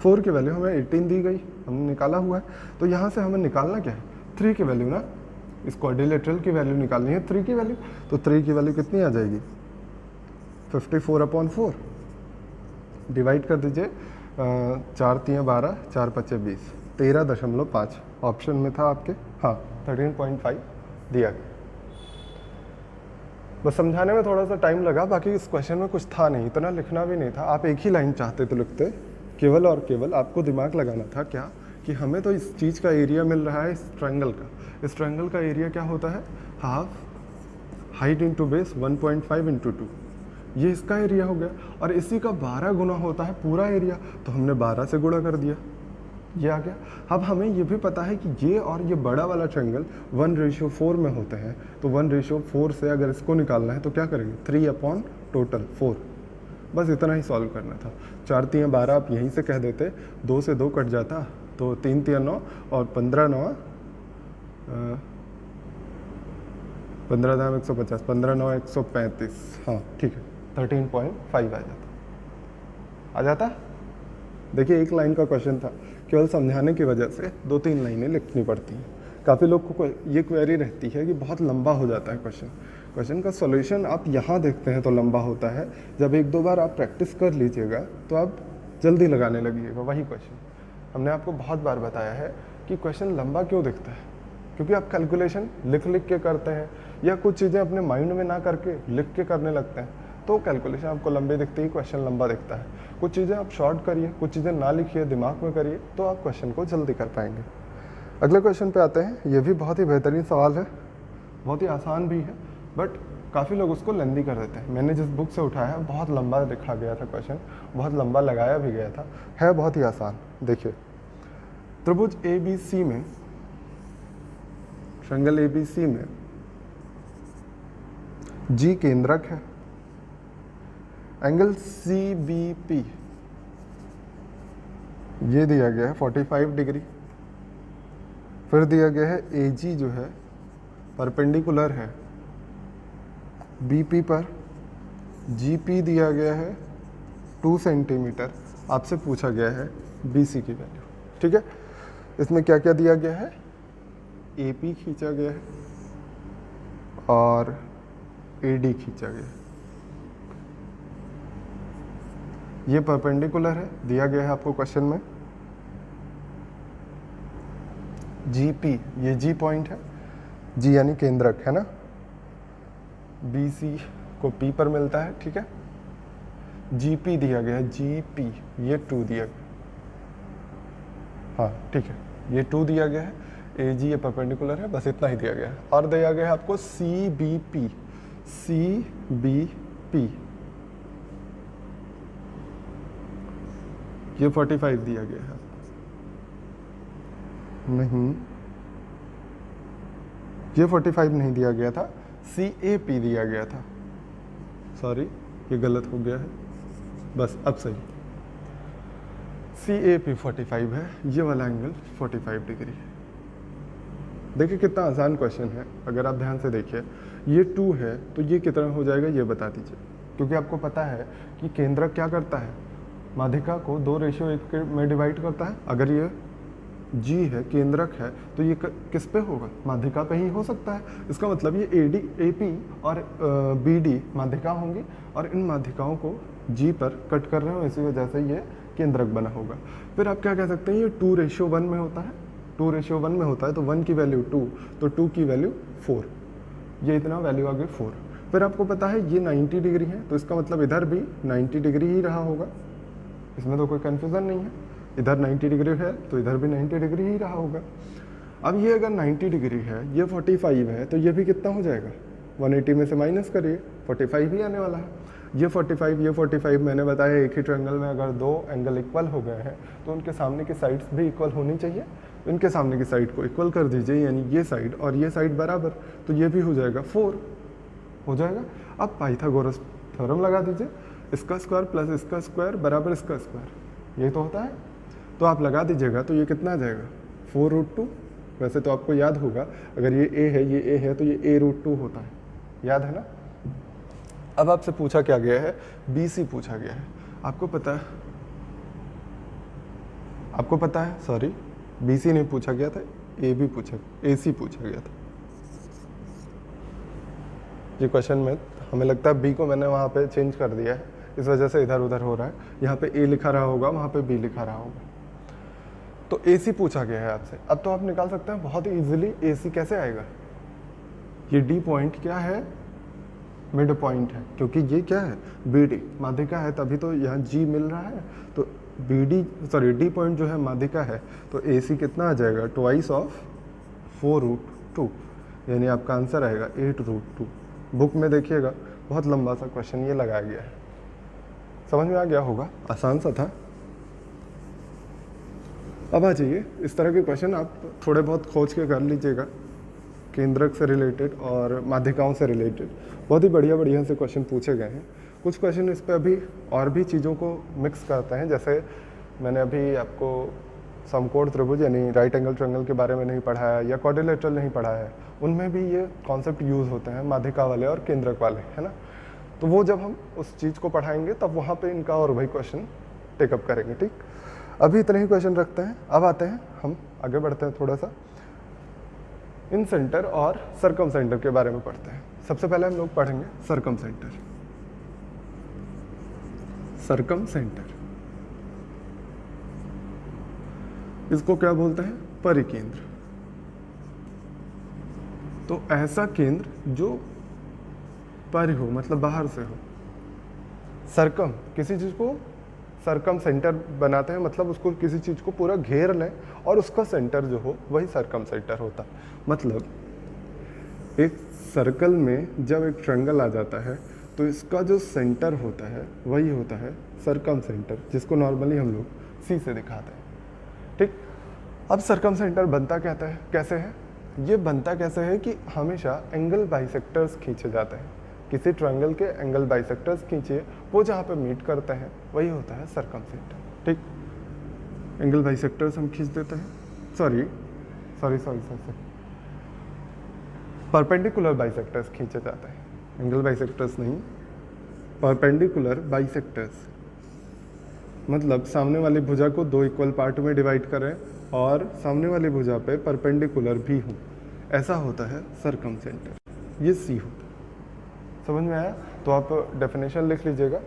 4 की वैल्यू हमें 18 दी गई, हमने निकाला हुआ है। तो यहाँ से हमें निकालना क्या है 3 की वैल्यू ना, इस क्वाड्रिलेटरल की वैल्यू निकालनी है 3 की वैल्यू। तो 3 की वैल्यू कितनी आ जाएगी 54/4, डिवाइड कर दीजिए 4 × 3 = 12, 4 × 5 = 20, 13.5 ऑप्शन में था आपके, हाँ 13.5 दिया गया। बस समझाने में थोड़ा सा टाइम लगा, बाकी इस क्वेश्चन में कुछ था नहीं, इतना लिखना भी नहीं था। आप एक ही लाइन चाहते तो लिखते, केवल और केवल आपको दिमाग लगाना था क्या कि हमें तो इस चीज़ का एरिया मिल रहा है, इस ट्रायंगल का। इस ट्रायंगल का एरिया क्या होता है हाफ हाइट इंटू बेस 1.5 × 2, ये इसका एरिया हो गया। और इसी का 12 गुना होता है पूरा एरिया, तो हमने 12 से गुणा कर दिया, ये आ गया। अब हमें ये भी पता है कि ये और ये बड़ा वाला ट्रायंगल 1:4 में होते हैं, तो 1:4 से अगर इसको निकालना है तो क्या करेंगे 3/टोटल 4, बस इतना ही सॉल्व करना था। 4 × 3 = 12 आप यहीं से कह देते, 2 से 2 कट जाता, तो 3 × 3 = 9 और 15 × 9 15 × 150, 15 × 9 = 135, हाँ ठीक है 13.5 आ जाता। देखिए एक लाइन का क्वेश्चन था, केवल समझाने की वजह से 2-3 लाइनें लिखनी पड़ती हैं। काफ़ी लोग को ये क्वेरी रहती है कि बहुत लंबा हो जाता है क्वेश्चन का सॉल्यूशन आप यहाँ देखते हैं तो लंबा होता है, जब 1-2 बार आप प्रैक्टिस कर लीजिएगा तो आप जल्दी लगाने लगिएगा वही क्वेश्चन। हमने आपको बहुत बार बताया है कि क्वेश्चन लंबा क्यों दिखता है, क्योंकि आप कैलकुलेशन लिख के करते हैं या कुछ चीज़ें अपने माइंड में ना करके लिख के करने लगते हैं, तो कैलकुलेशन आपको लंबी दिखती है, क्वेश्चन लंबा दिखता है। कुछ चीज़ें आप शॉर्ट करिए, कुछ चीज़ें ना लिखिए, दिमाग में करिए, तो आप क्वेश्चन को जल्दी कर पाएंगे। अगले क्वेश्चन पे आते हैं। ये भी बहुत ही बेहतरीन सवाल है, बहुत ही आसान भी है, बट काफ़ी लोग उसको लेंदी कर देते हैं। मैंने जिस बुक से उठाया है बहुत लंबा लिखा गया था क्वेश्चन, बहुत लंबा लगाया भी गया था, है बहुत ही आसान। देखिए त्रिभुज ABC में, ट्रायंगल ABC में G केंद्रक है, एंगल CBP ये दिया गया है 45 डिग्री, फिर दिया गया है AG जो है परपेंडिकुलर है BP पर, GP दिया गया है 2 सेंटीमीटर, आपसे पूछा गया है BC की वैल्यू। ठीक है, इसमें क्या क्या दिया गया है, AP खींचा गया है और AD खींचा गया है। ये परपेंडिकुलर है, दिया गया है आपको क्वेश्चन में। GP ये G पॉइंट है, G यानी केंद्रक है ना, BC को P पर मिलता है। ठीक है, GP दिया गया है, GP ये 2 दिया गया, हाँ ठीक है ये 2 दिया गया है। AG ये परपेंडिकुलर है, बस इतना ही दिया गया है। और दिया गया है आपको CBP, CBP ये 45 दिया गया है, नहीं ये 45 नहीं दिया गया था, CAP दिया गया था, सॉरी ये गलत हो गया है, बस अब सही। CAP 45 है, ये वाला एंगल 45 डिग्री है। देखिए कितना आसान क्वेश्चन है, अगर आप ध्यान से देखिए। ये 2 है तो ये कितना हो जाएगा ये बता दीजिए, क्योंकि आपको पता है कि केंद्रक क्या करता है, माध्यिका को 2:1 में डिवाइड करता है। अगर ये G है, केंद्रक है, तो ये किस पे होगा, माध्यिका पे ही हो सकता है। इसका मतलब ये AD, AP और BD माध्यिका होंगी, और इन माध्यिकाओं को G पर कट कर रहे हो, इसी वजह से ये केंद्रक बना होगा। फिर आप क्या कह सकते हैं, ये 2:1 में होता है, 2:1 में होता है, तो 1 की वैल्यू 2, तो 2 की वैल्यू 4, ये इतना वैल्यू आ गई 4। फिर आपको पता है ये 90 डिग्री है, तो इसका मतलब इधर भी 90 डिग्री ही रहा होगा, इसमें तो कोई कन्फ्यूज़न नहीं है। इधर 90 डिग्री है तो इधर भी 90 डिग्री ही रहा होगा। अब ये अगर 90 डिग्री है, ये 45 है, तो ये भी कितना हो जाएगा 180 में से माइनस करिए, 45 ही आने वाला है। ये 45 मैंने बताया एक ही ट्रायंगल में अगर दो एंगल इक्वल हो गए हैं तो उनके सामने की साइड्स भी इक्वल होनी चाहिए। इनके सामने की साइड को इक्वल कर दीजिए, यानी ये साइड और ये साइड बराबर, तो ये भी हो जाएगा 4 हो जाएगा। अब पाइथागोरस थ्योरम लगा दीजिए, इसका स्क्वायर प्लस इसका स्क्वायर बराबर इसका स्क्वायर, ये तो होता है। तो आप लगा दीजिएगा तो ये कितना आ जाएगा 4√2। वैसे तो आपको याद होगा अगर ये a है ये a है तो ये a√2 होता है, याद है ना। अब आपसे पूछा क्या गया है, BC पूछा गया है। आपको पता है सॉरी BC नहीं पूछा गया था, AC पूछा गया था। ये क्वेश्चन में हमें लगता है B को मैंने वहाँ पे चेंज कर दिया है, इस वजह से इधर उधर हो रहा है। यहाँ पे A लिखा रहा होगा, वहाँ पे B लिखा रहा होगा। तो AC पूछा गया है आपसे। अब तो आप निकाल सकते हैं बहुत ही इजीली AC कैसे आएगा। ये D पॉइंट क्या है, मिड पॉइंट है, क्योंकि ये क्या है BD माध्यिका है, तभी तो यहाँ G मिल रहा है। तो D पॉइंट जो है माध्यिका है, तो AC कितना आ जाएगा, ट्वाइस ऑफ 4√2, यानी आपका आंसर आएगा 8√2। बुक में देखिएगा बहुत लंबा सा क्वेश्चन ये लगाया गया है, समझ में आ गया होगा, आसान सा था। अब आ जाइए, इस तरह के क्वेश्चन आप थोड़े बहुत खोज के कर लीजिएगा, केंद्रक से रिलेटेड और माध्यिकाओं से रिलेटेड बहुत ही बढ़िया से क्वेश्चन पूछे गए हैं। कुछ क्वेश्चन इस पे अभी और भी चीज़ों को मिक्स करते हैं, जैसे मैंने अभी आपको समकोण त्रिभुज यानी राइट एंगल ट्रायंगल के बारे में नहीं पढ़ाया या क्वाड्रिलेटरल नहीं पढ़ाया है, उनमें भी ये कॉन्सेप्ट यूज़ होते हैं, माध्यिका वाले और केंद्रक वाले, है ना। तो वो जब हम उस चीज़ को पढ़ाएंगे तब वहाँ पे इनका और भाई क्वेश्चन टेकअप करेंगे, ठीक। अभी इतने ही क्वेश्चन रखते हैं। अब आते हैं, हम आगे बढ़ते हैं, थोड़ा सा इन सेंटर और सरकम सेंटर के बारे में पढ़ते हैं। सबसे पहले हम लोग पढ़ेंगे सरकम सेंटर। सरकम सेंटर इसको क्या बोलते हैं, परिकेंद्र। तो ऐसा केंद्र जो परि हो, मतलब बाहर से हो। सरकम किसी चीज को सरकम सेंटर बनाते हैं, मतलब उसको किसी चीज को पूरा घेर लें और उसका सेंटर जो हो वही सरकम सेंटर होता। मतलब एक सर्कल में जब एक ट्रायंगल आ जाता है तो इसका जो सेंटर होता है वही होता है सरकम सेंटर, जिसको नॉर्मली हम लोग C से दिखाते हैं, ठीक। अब सरकम सेंटर बनता कैसे है, ये बनता कैसे है कि हमेशा एंगल बाइसेक्टर्स खींचे जाते हैं। किसी ट्रायंगल के एंगल बाइसेक्टर्स खींचिए, वो जहाँ पे मीट करते हैं वही होता है सरकम सेंटर, ठीक। एंगल बाइसेक्टर्स हम खींच देते हैं, सॉरी परपेंडिकुलर बाइसेक्टर्स खींचे जाते हैं, एंगल बाइसेक्टर्स नहीं, परपेंडिकुलर बाइसेक्टर्स। मतलब सामने वाली भुजा को दो इक्वल पार्ट में डिवाइड करें और सामने वाली भुजा पे परपेंडिकुलर भी हो, ऐसा होता है सरकम सेंटर, ये C होता है। समझ में आया। तो आप डेफिनेशन लिख लीजिएगा,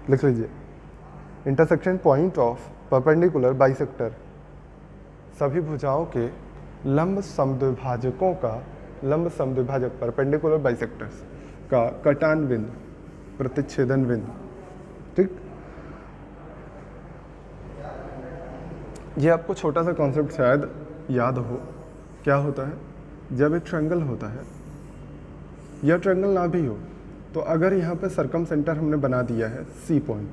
लिख लीजिए, intersection point of perpendicular bisector, सभी भुजाओं के लंब समद्विभाजकों का, लंब समद्विभाजक परपेंडिकुलर बाइसेक्टर्स का कटान बिंदु, प्रतिच्छेदन बिंदु, ठीक। ये आपको छोटा सा कॉन्सेप्ट शायद याद हो, क्या होता है, जब एक ट्रायंगल होता है या ट्रायंगल ना भी हो, तो अगर यहाँ पे सरकम सेंटर हमने बना दिया है C पॉइंट,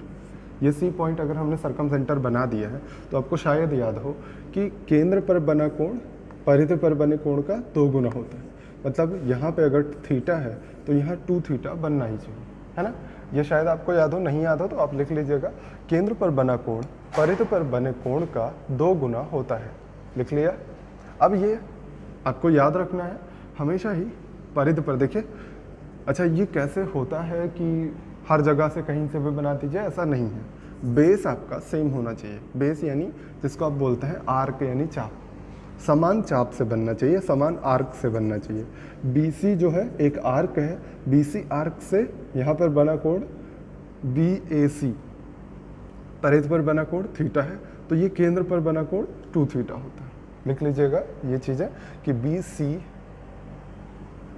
ये C पॉइंट अगर हमने सरकम सेंटर बना दिया है तो आपको शायद याद हो कि केंद्र पर बना कोण परिधि पर बने कोण का 2 गुना होता है। मतलब यहाँ पे अगर थीटा है तो यहाँ 2 थीटा बनना ही चाहिए, है ना। ये शायद आपको याद हो, नहीं याद हो तो आप लिख लीजिएगा, केंद्र पर बना कोण परिधि पर बने कोण का 2 गुना होता है, लिख लिया। अब ये आपको याद रखना है हमेशा ही परिधि पर। देखिए, अच्छा ये कैसे होता है कि हर जगह से कहीं से भी बना दीजिए, ऐसा नहीं है। बेस आपका सेम होना चाहिए, बेस यानी जिसको आप बोलते हैं आर्क यानी चाप, समान चाप से बनना चाहिए, समान आर्क से बनना चाहिए। BC जो है एक आर्क है, BC आर्क से यहाँ पर बना कोण BAC, परिधि पर बना कोण थीटा है, तो ये केंद्र पर बना कोण 2 थीटा होता है। लिख लीजिएगा ये चीज़ें कि BC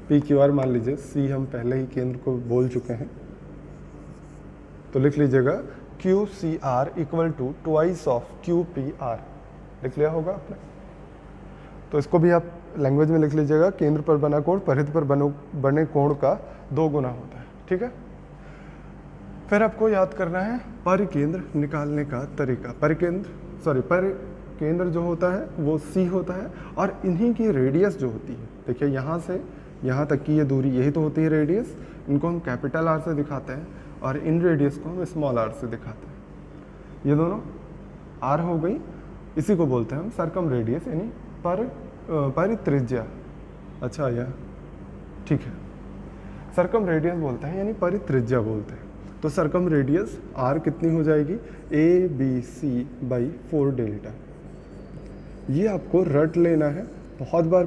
PQR मान लीजिए, C हम पहले ही केंद्र को बोल चुके हैं, तो लिख लीजिएगा QCR equal to twice of QPR, लिख लिया होगा आपने। तो इसको भी आप लैंग्वेज में लिख लीजिएगा, केंद्र पर बना कोण परिधि पर बने कोण का 2 गुना होता है। ठीक है, फिर आपको याद करना है परिकेंद्र निकालने का तरीका। परिकेंद्र जो होता है वो C होता है, और इन्हीं की रेडियस जो होती है, देखिए यहाँ से यहाँ तक की ये दूरी, यही तो होती है रेडियस। इनको हम कैपिटल R से दिखाते हैं और इन रेडियस को हम स्मॉल r से दिखाते हैं। ये दोनों R हो गई, इसी को बोलते हैं हम सरकम रेडियस, यानी परित्रिज्या। अच्छा, यह ठीक है, सरकम रेडियस बोलते हैं यानी परित्रिज्या बोलते हैं। तो सरकम रेडियस R कितनी हो जाएगी, ABC/4 डेल्टा। ये आपको रट लेना है, बहुत बार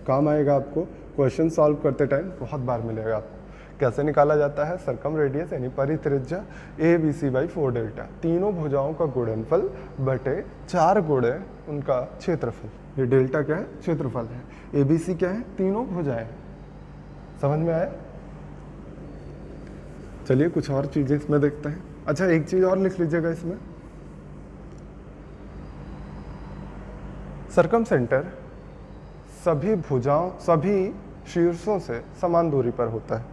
काम आएगा आपको, क्वेश्चन सॉल्व करते टाइम बहुत बार मिलेगा आपको। कैसे निकाला जाता है सरकम रेडियस यानी परित्रिज्या ABC/4 डेल्टा, तीनों भुजाओं का गुणनफल बटे 4 गुणे उनका क्षेत्रफल। ये डेल्टा क्या है, क्षेत्रफल है। ABC क्या है, तीनों भुजाएं। समझ में आया? चलिए कुछ और चीजें इसमें देखते हैं। अच्छा, एक चीज और लिख लीजिएगा इसमें, सरकम सेंटर सभी भुजाओं, सभी शीर्षों से समान दूरी पर होता है।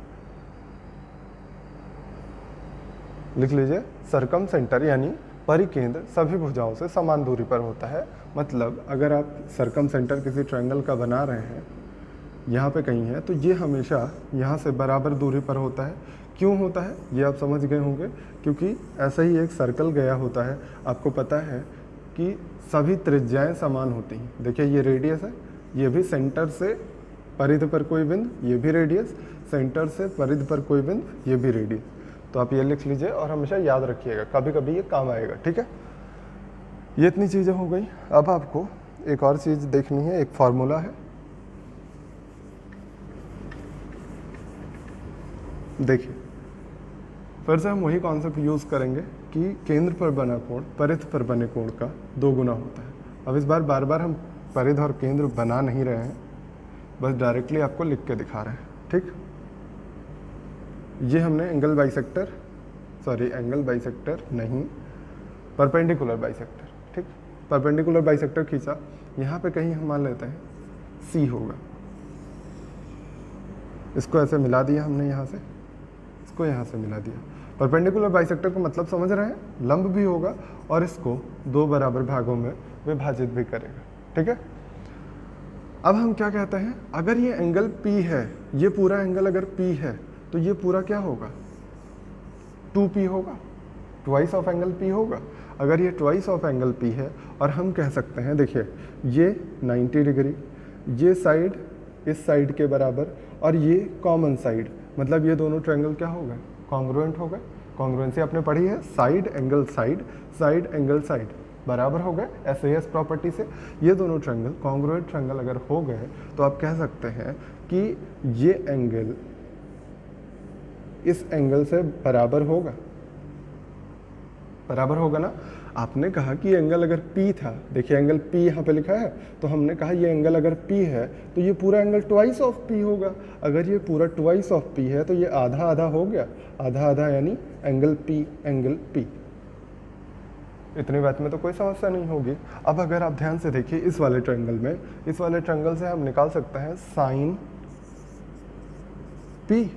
लिख लीजिए, सरकम सेंटर यानी परिकेंद्र सभी भुजाओं से समान दूरी पर होता है। मतलब अगर आप सरकम सेंटर किसी ट्रायंगल का बना रहे हैं, यहाँ पे कहीं है, तो ये हमेशा यहाँ से बराबर दूरी पर होता है। क्यों होता है ये आप समझ गए होंगे, क्योंकि ऐसा ही एक सर्कल गया होता है। आपको पता है कि सभी त्रिज्याएं समान होती हैं। देखिए ये रेडियस है, ये भी सेंटर से परिधि पर कोई बिंदु, ये भी रेडियस, सेंटर से परिधि पर कोई बिंदु, ये भी रेडियस। तो आप ये लिख लीजिए और हमेशा याद रखिएगा, कभी कभी ये काम आएगा। ठीक है, ये इतनी चीज़ें हो गई। अब आपको एक और चीज़ देखनी है, एक फार्मूला है। देखिए, फिर से हम वही कॉन्सेप्ट यूज़ करेंगे कि केंद्र पर बना कोण परिधि पर बने कोण का 2 गुना होता है। अब इस बार बार हम परिधि और केंद्र बना नहीं रहे हैं, बस डायरेक्टली आपको लिख के दिखा रहे हैं। ठीक, ये हमने एंगल बाइसेक्टर नहीं, परपेंडिकुलर बाइसेक्टर। ठीक, परपेंडिकुलर बाइसेक्टर खींचा, यहाँ पे कहीं हम मान लेते हैं C होगा। इसको ऐसे मिला दिया हमने, यहाँ से इसको यहाँ से मिला दिया। परपेंडिकुलर बाइसेक्टर का मतलब समझ रहे हैं, लंब भी होगा और इसको 2 बराबर भागों में विभाजित भी करेगा। ठीक है, अब हम क्या कहते हैं, अगर ये एंगल P है, ये पूरा एंगल अगर P है, तो ये पूरा क्या होगा, 2P होगा, ट्वाइस ऑफ एंगल P होगा। अगर ये ट्वाइस ऑफ एंगल P है, और हम कह सकते हैं, देखिए ये 90 डिग्री, ये साइड इस साइड के बराबर, और ये कॉमन साइड, मतलब ये दोनों ट्रायंगल क्या हो गए, कॉन्ग्रुएंट हो गए। कॉन्ग्रुएंसी आपने पढ़ी है, side angle side, side angle side बराबर हो गए SAS प्रॉपर्टी से। ये दोनों ट्रायंगल कॉन्ग्रुएंट ट्रायंगल अगर हो गए, तो आप कह सकते हैं कि ये एंगल इस एंगल से बराबर होगा, बराबर होगा ना। आपने कहा कि एंगल अगर P था, देखिए एंगल P यहाँ पे लिखा है, तो हमने कहा ये एंगल अगर P है तो ये पूरा एंगल ट्वाइस ऑफ P होगा। अगर ये पूरा ट्वाइस ऑफ P है तो ये आधा आधा हो गया, आधा आधा यानी एंगल P। इतनी बात में तो कोई समस्या नहीं होगी। अब अगर आप ध्यान से देखिए इस वाले ट्रायंगल में, इस वाले ट्रायंगल से हम निकाल सकते हैं साइन P।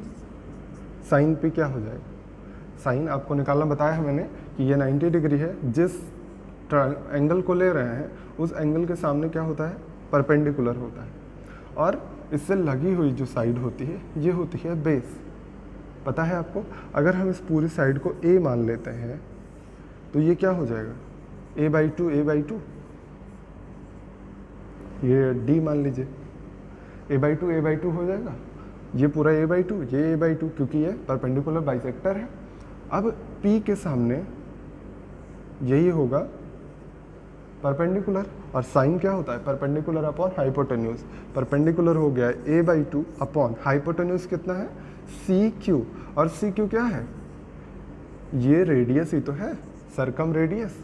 साइन P क्या हो जाएगा, साइन आपको निकालना बताया है मैंने कि ये 90 डिग्री है। जिस एंगल को ले रहे हैं उस एंगल के सामने क्या होता है, परपेंडिकुलर होता है, और इससे लगी हुई जो साइड होती है ये होती है बेस। पता है आपको, अगर हम इस पूरी साइड को A मान लेते हैं तो ये क्या हो जाएगा, A/2 ये D मान लीजिए, A/2 हो जाएगा। ये पूरा A/2, ये A/2, क्योंकि ये परपेंडिकुलर बाइसेक्टर है। अब P के सामने यही होगा परपेंडिकुलर, और साइन क्या होता है, परपेंडिकुलर अपॉन हाइपोटेन्यूज। परपेंडिकुलर हो गया A/2 अपॉन हाइपोटेन्यूज कितना है, CQ, और CQ क्या है, ये रेडियस ही तो है, सरकम रेडियस।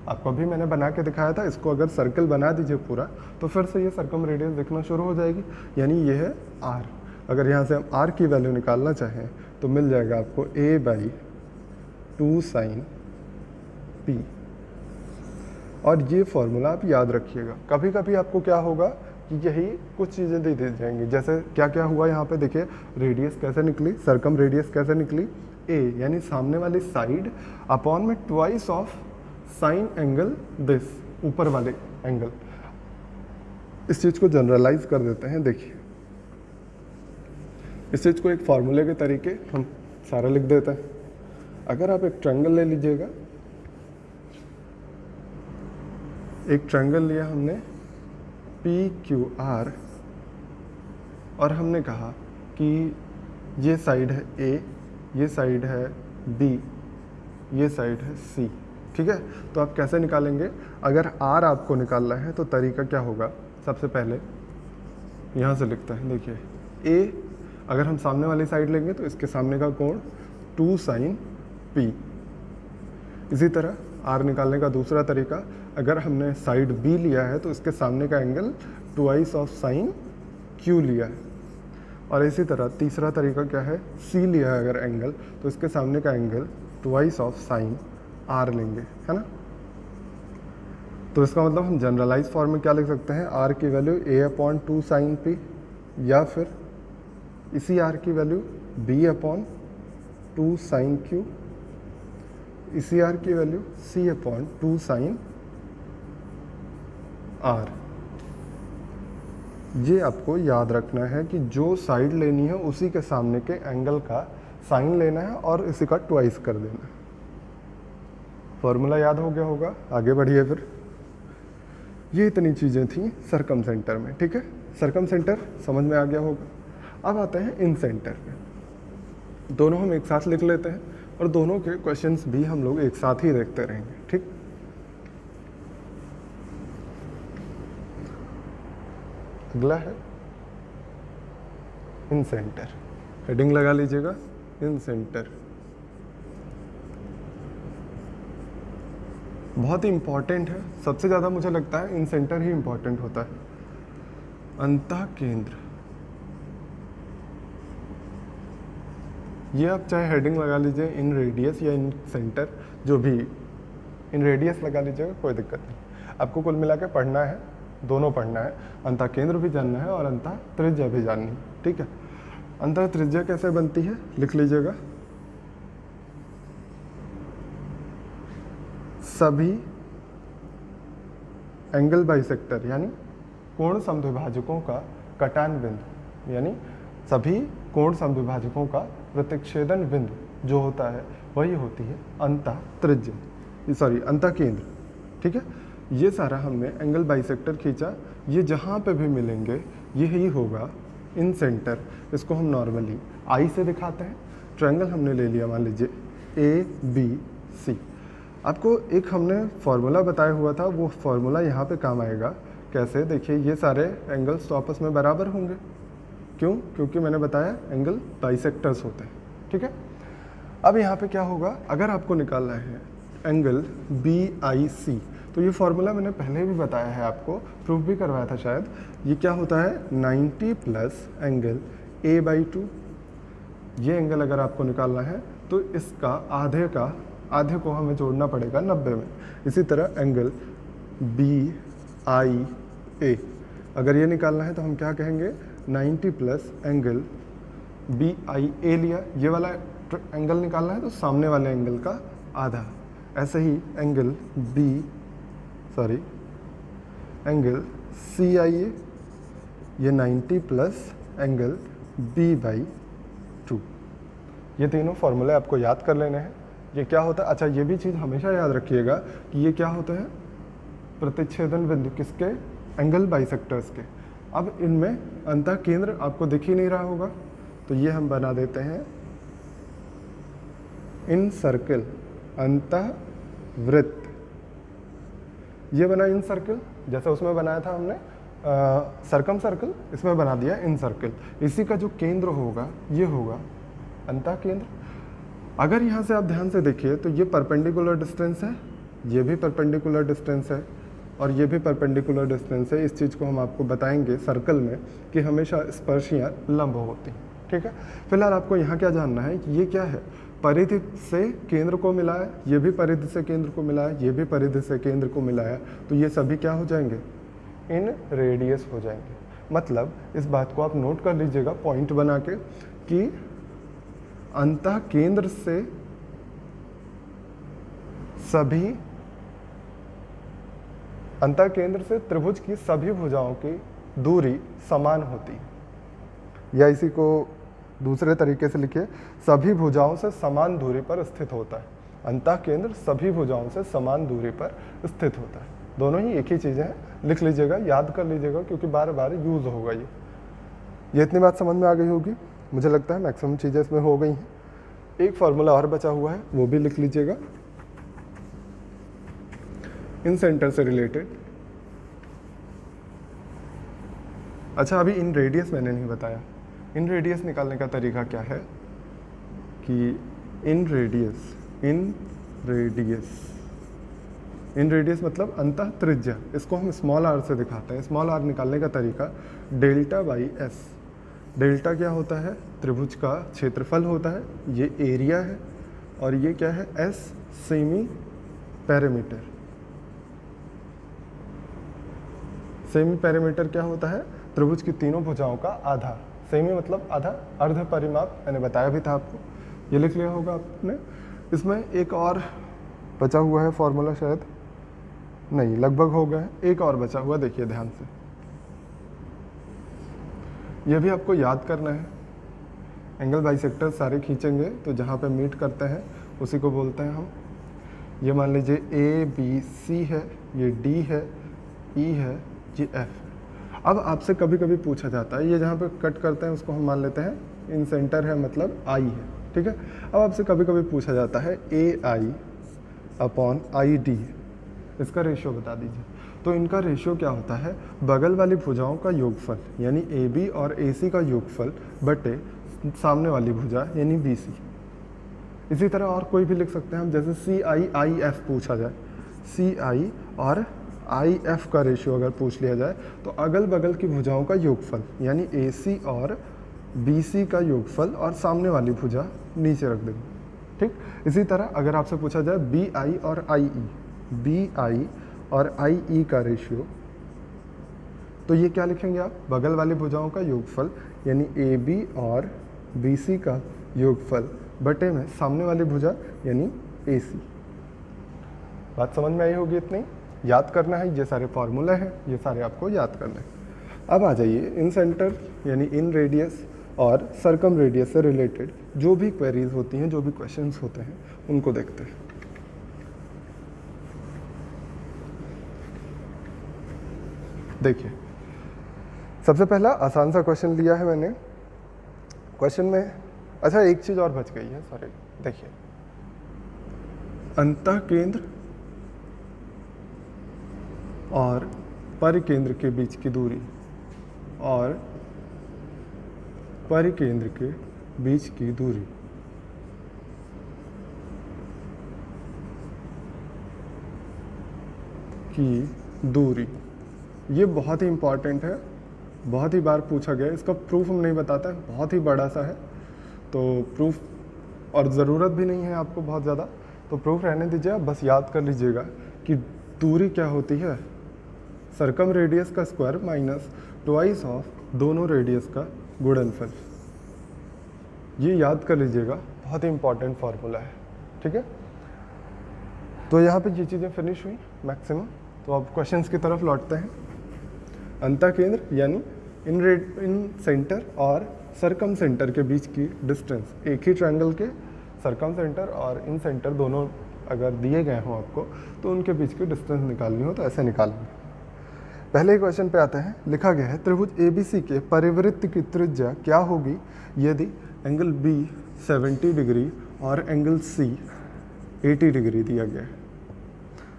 आपको अभी मैंने बना के दिखाया था, इसको अगर सर्कल बना दीजिए पूरा, तो फिर से ये सरकम रेडियस दिखना शुरू हो जाएगी, यानी ये है R। अगर यहाँ से हम R की वैल्यू निकालना चाहें तो मिल जाएगा आपको A/2 साइन P। और ये फॉर्मूला आप याद रखिएगा। कभी कभी आपको क्या होगा कि यही कुछ चीज़ें दे दी जाएंगी। जैसे क्या क्या हुआ यहाँ पे देखिए, रेडियस कैसे निकली, सर्कम रेडियस कैसे निकली, ए यानी सामने वाली साइड अपॉन में twice of sign angle this, ऊपर वाले एंगल। इस चीज़ को जनरलाइज कर देते हैं। देखिए इस चीज़ को एक फार्मूले के तरीके हम सारा लिख देते हैं। अगर आप एक ट्रायंगल ले लीजिएगा, एक ट्रायंगल लिया हमने पी क्यू आर, और हमने कहा कि ये साइड है ए, ये साइड है बी, ये साइड है सी, ठीक है। तो आप कैसे निकालेंगे, अगर आर आपको निकालना है तो तरीका क्या होगा, सबसे पहले यहाँ से लिखते हैं। देखिए ए अगर हम सामने वाली साइड लेंगे तो इसके सामने का कोण 2 साइन पी। इसी तरह आर निकालने का दूसरा तरीका, अगर हमने साइड बी लिया है तो इसके सामने का angle twice of sign Q लिया है। और इसी तरह तीसरा तरीका क्या है, सी लिया है अगर एंगल तो इसके सामने का angle twice of sine R लेंगे, है ना। तो इसका मतलब हम जनरलाइज फॉर्म में क्या लिख सकते हैं, आर की value a upon 2 sine P, या फिर इसी आर की value b upon 2 sine Q, इसी आर की value c upon 2 sine R. ये आपको याद रखना है कि जो साइड लेनी है उसी के सामने के एंगल का साइन लेना है और इसी का ट्वाइस कर देना है। फॉर्मूला याद हो गया होगा, आगे बढ़िए फिर। ये इतनी चीज़ें थी सरकम सेंटर में, ठीक है। सरकम सेंटर समझ में आ गया होगा। अब आते हैं इन सेंटर पे। दोनों हम एक साथ लिख लेते हैं और दोनों के क्वेश्चंस भी हम लोग एक साथ ही देखते रहेंगे, ठीक। अगला है इन सेंटर, हेडिंग लगा लीजिएगा इन सेंटर। बहुत ही इंपॉर्टेंट है, सबसे ज़्यादा मुझे लगता है इन सेंटर ही इंपॉर्टेंट होता है। अंतः केंद्र, ये आप चाहे हेडिंग लगा लीजिए इन रेडियस या इन सेंटर, जो भी, इन रेडियस लगा लीजिएगा, कोई दिक्कत नहीं। आपको कुल मिला के पढ़ना है, दोनों पढ़ना है, अंतः केंद्र भी जानना है और अंतः त्रिज्या भी जाननी है, ठीक है। अंतः त्रिज्या कैसे बनती है लिख लीजिएगा, सभी एंगल बाइसेक्टर यानी कोण समद्विभाजकों का कटान बिंदु, यानी सभी कोण समद्विभाजकों का प्रतिच्छेदन बिंदु जो होता है वही होती है अंतः त्रिज्या, सॉरी अंतः केंद्र, ठीक है। ये सारा हमने एंगल बाइसेक्टर खींचा, ये जहाँ पे भी मिलेंगे यही होगा इन सेंटर। इसको हम नॉर्मली आई से दिखाते हैं। ट्रायंगल हमने ले लिया, मान लीजिए ए बी सी। आपको एक हमने फार्मूला बताया हुआ था, वो फार्मूला यहाँ पे काम आएगा। कैसे, देखिए ये सारे एंगल्स तो आपस में बराबर होंगे, क्यों, क्योंकि मैंने बताया एंगल बाइसेक्टर्स होते हैं, ठीक है। अब यहाँ पे क्या होगा, अगर आपको निकालना है एंगल बी आई सी, तो ये फार्मूला मैंने पहले भी बताया है, आपको प्रूफ भी करवाया था शायद। ये क्या होता है, 90 प्लस एंगल ए बाई 2। ये एंगल अगर आपको निकालना है तो इसका आधे को हमें जोड़ना पड़ेगा 90 में। इसी तरह एंगल बी आई ए, अगर ये निकालना है तो हम क्या कहेंगे, 90 प्लस एंगल बी आई ए लिया, ये वाला एंगल निकालना है तो सामने वाले एंगल का आधा। ऐसे ही एंगल एंगल सी आई ए, ये 90 प्लस एंगल बी बाई 2। ये तीनों फॉर्मूले आपको याद कर लेने हैं। ये क्या होता है, अच्छा ये भी चीज़ हमेशा याद रखिएगा कि ये क्या होता है, प्रतिच्छेदन बिंदु किसके, एंगल बाइसेक्टर्स के। अब इनमें अंतः केंद्र आपको दिख ही नहीं रहा होगा, तो ये हम बना देते हैं इन सर्कल, अंतः वृत्त। ये बना इन सर्कल, जैसे उसमें बनाया था हमने सरकम सर्कल, इसमें बना दिया इन सर्कल। इसी का जो केंद्र होगा ये होगा अंतः केंद्र। अगर यहाँ से आप ध्यान से देखिए तो ये परपेंडिकुलर डिस्टेंस है, ये भी परपेंडिकुलर डिस्टेंस है और ये भी परपेंडिकुलर डिस्टेंस है। इस चीज़ को हम आपको बताएंगे सर्कल में कि हमेशा स्पर्शियाँ लंब होती हैं, ठीक है। फिलहाल आपको यहाँ क्या जानना है कि ये क्या है, परिधि से केंद्र को मिला है, ये भी परिधि से केंद्र को मिला है, ये भी परिधि से केंद्र को मिला है, तो ये सभी क्या हो जाएंगे, इन रेडियस हो जाएंगे। मतलब इस बात को आप नोट कर लीजिएगा पॉइंट बना के कि अंतः केंद्र से त्रिभुज की सभी भुजाओं की दूरी समान होती है, या इसी को दूसरे तरीके से लिखिए, सभी भुजाओं से समान दूरी पर स्थित होता है। अंतः केंद्र सभी भुजाओं से समान दूरी पर स्थित होता है। दोनों ही एक ही चीज़ें हैं, लिख लीजिएगा, याद कर लीजिएगा, क्योंकि बार बार यूज़ होगा ये इतनी बात समझ में आ गई होगी। मुझे लगता है मैक्सिमम चीज़ें इसमें हो गई हैं। एक फार्मूला और बचा हुआ है, वो भी लिख लीजिएगा, इन सेंटर से रिलेटेड। अच्छा, अभी इन रेडियस मैंने नहीं बताया। इन रेडियस निकालने का तरीका क्या है कि इन रेडियस मतलब अंतः त्रिज्या, इसको हम स्मॉल आर से दिखाते हैं। स्मॉल आर निकालने का तरीका डेल्टा बाई एस। डेल्टा क्या होता है? त्रिभुज का क्षेत्रफल होता है, ये एरिया है, और ये क्या है? S semi parameter. Semi parameter क्या होता है? त्रिभुज की तीनों भुजाओं का आधा। सेमी मतलब आधा, अर्ध परिमाप, मैंने बताया भी था आपको, ये लिख लिया होगा आपने। इसमें एक और बचा हुआ है फॉर्मूला, शायद नहीं, लगभग हो गया है, एक और बचा हुआ, देखिए ध्यान से, ये भी आपको याद करना है। एंगल बाइसेक्टर सारे खींचेंगे तो जहाँ पे मीट करते हैं उसी को बोलते हैं हम। ये मान लीजिए ए बी सी है, ये डी है, ई है, ये एफ है। अब आपसे कभी कभी पूछा जाता है, ये जहाँ पे कट करते हैं उसको हम मान लेते हैं इन सेंटर है, मतलब आई है, ठीक है। अब आपसे कभी कभी पूछा जाता है ए आई अपॉन आई डी, इसका रेशियो बता दीजिए। तो इनका रेशियो क्या होता है? बगल वाली भुजाओं का योगफल यानी ए बी और ए सी का योगफल बटे सामने वाली भुजा यानी बी सी। इसी तरह और कोई भी लिख सकते हैं हम, जैसे सी आई आई एफ पूछा जाए, सी आई और आई एफ का रेशियो अगर पूछ लिया जाए तो अगल बगल की भुजाओं का योगफल यानी ए सी और बी सी का योगफल और सामने वाली भुजा नीचे रख देंगे, ठीक। इसी तरह अगर आपसे पूछा जाए बी आई और आई ई, बी आई और आई ई का रेशियो, तो ये क्या लिखेंगे आप? बगल वाली भुजाओं का योगफल यानी ए बी और बी सी का योगफल बटे में सामने वाली भुजा यानी ए सी। बात समझ में आई होगी इतनी? याद करना है, ये सारे फार्मूला हैं, ये सारे आपको याद करना है। अब आ जाइए इन सेंटर यानी इन रेडियस और सरकम रेडियस से रिलेटेड जो भी क्वेरीज होती हैं, जो भी क्वेश्चंस होते हैं, उनको देखते हैं। देखिए, सबसे पहला आसान सा क्वेश्चन लिया है मैंने। क्वेश्चन में अच्छा एक चीज़ और बच गई है, सॉरी। देखिए, अंतः केंद्र और परिकेंद्र के बीच की दूरी और परिकेंद्र के बीच की दूरी ये बहुत ही इंपॉर्टेंट है, बहुत ही बार पूछा गया है। इसका प्रूफ हम नहीं बताते हैं, बहुत ही बड़ा सा है, तो प्रूफ और ज़रूरत भी नहीं है आपको बहुत ज़्यादा, तो प्रूफ रहने दीजिए। आप बस याद कर लीजिएगा कि दूरी क्या होती है? सरकम रेडियस का स्क्वायर माइनस ट्वाइस ऑफ दोनों रेडियस का गुणनफल। ये याद कर लीजिएगा, बहुत ही इंपॉर्टेंट फार्मूला है, ठीक है। तो यहाँ पे ये चीज़ें फिनिश हुई मैक्सिमम। तो अब क्वेश्चंस की तरफ लौटते हैं। अंतः केंद्र यानी इन सेंटर और सरकम सेंटर के बीच की डिस्टेंस, एक ही ट्रायंगल के सरकम सेंटर और इन सेंटर दोनों अगर दिए गए हों आपको, तो उनके बीच की डिस्टेंस निकालनी हो तो ऐसे निकालेंगे। पहले क्वेश्चन पे आते हैं। लिखा गया है त्रिभुज ABC के परिवृत्त की त्रिज्या क्या होगी यदि एंगल B 70 डिग्री और एंगल C 80 डिग्री दिया गया है।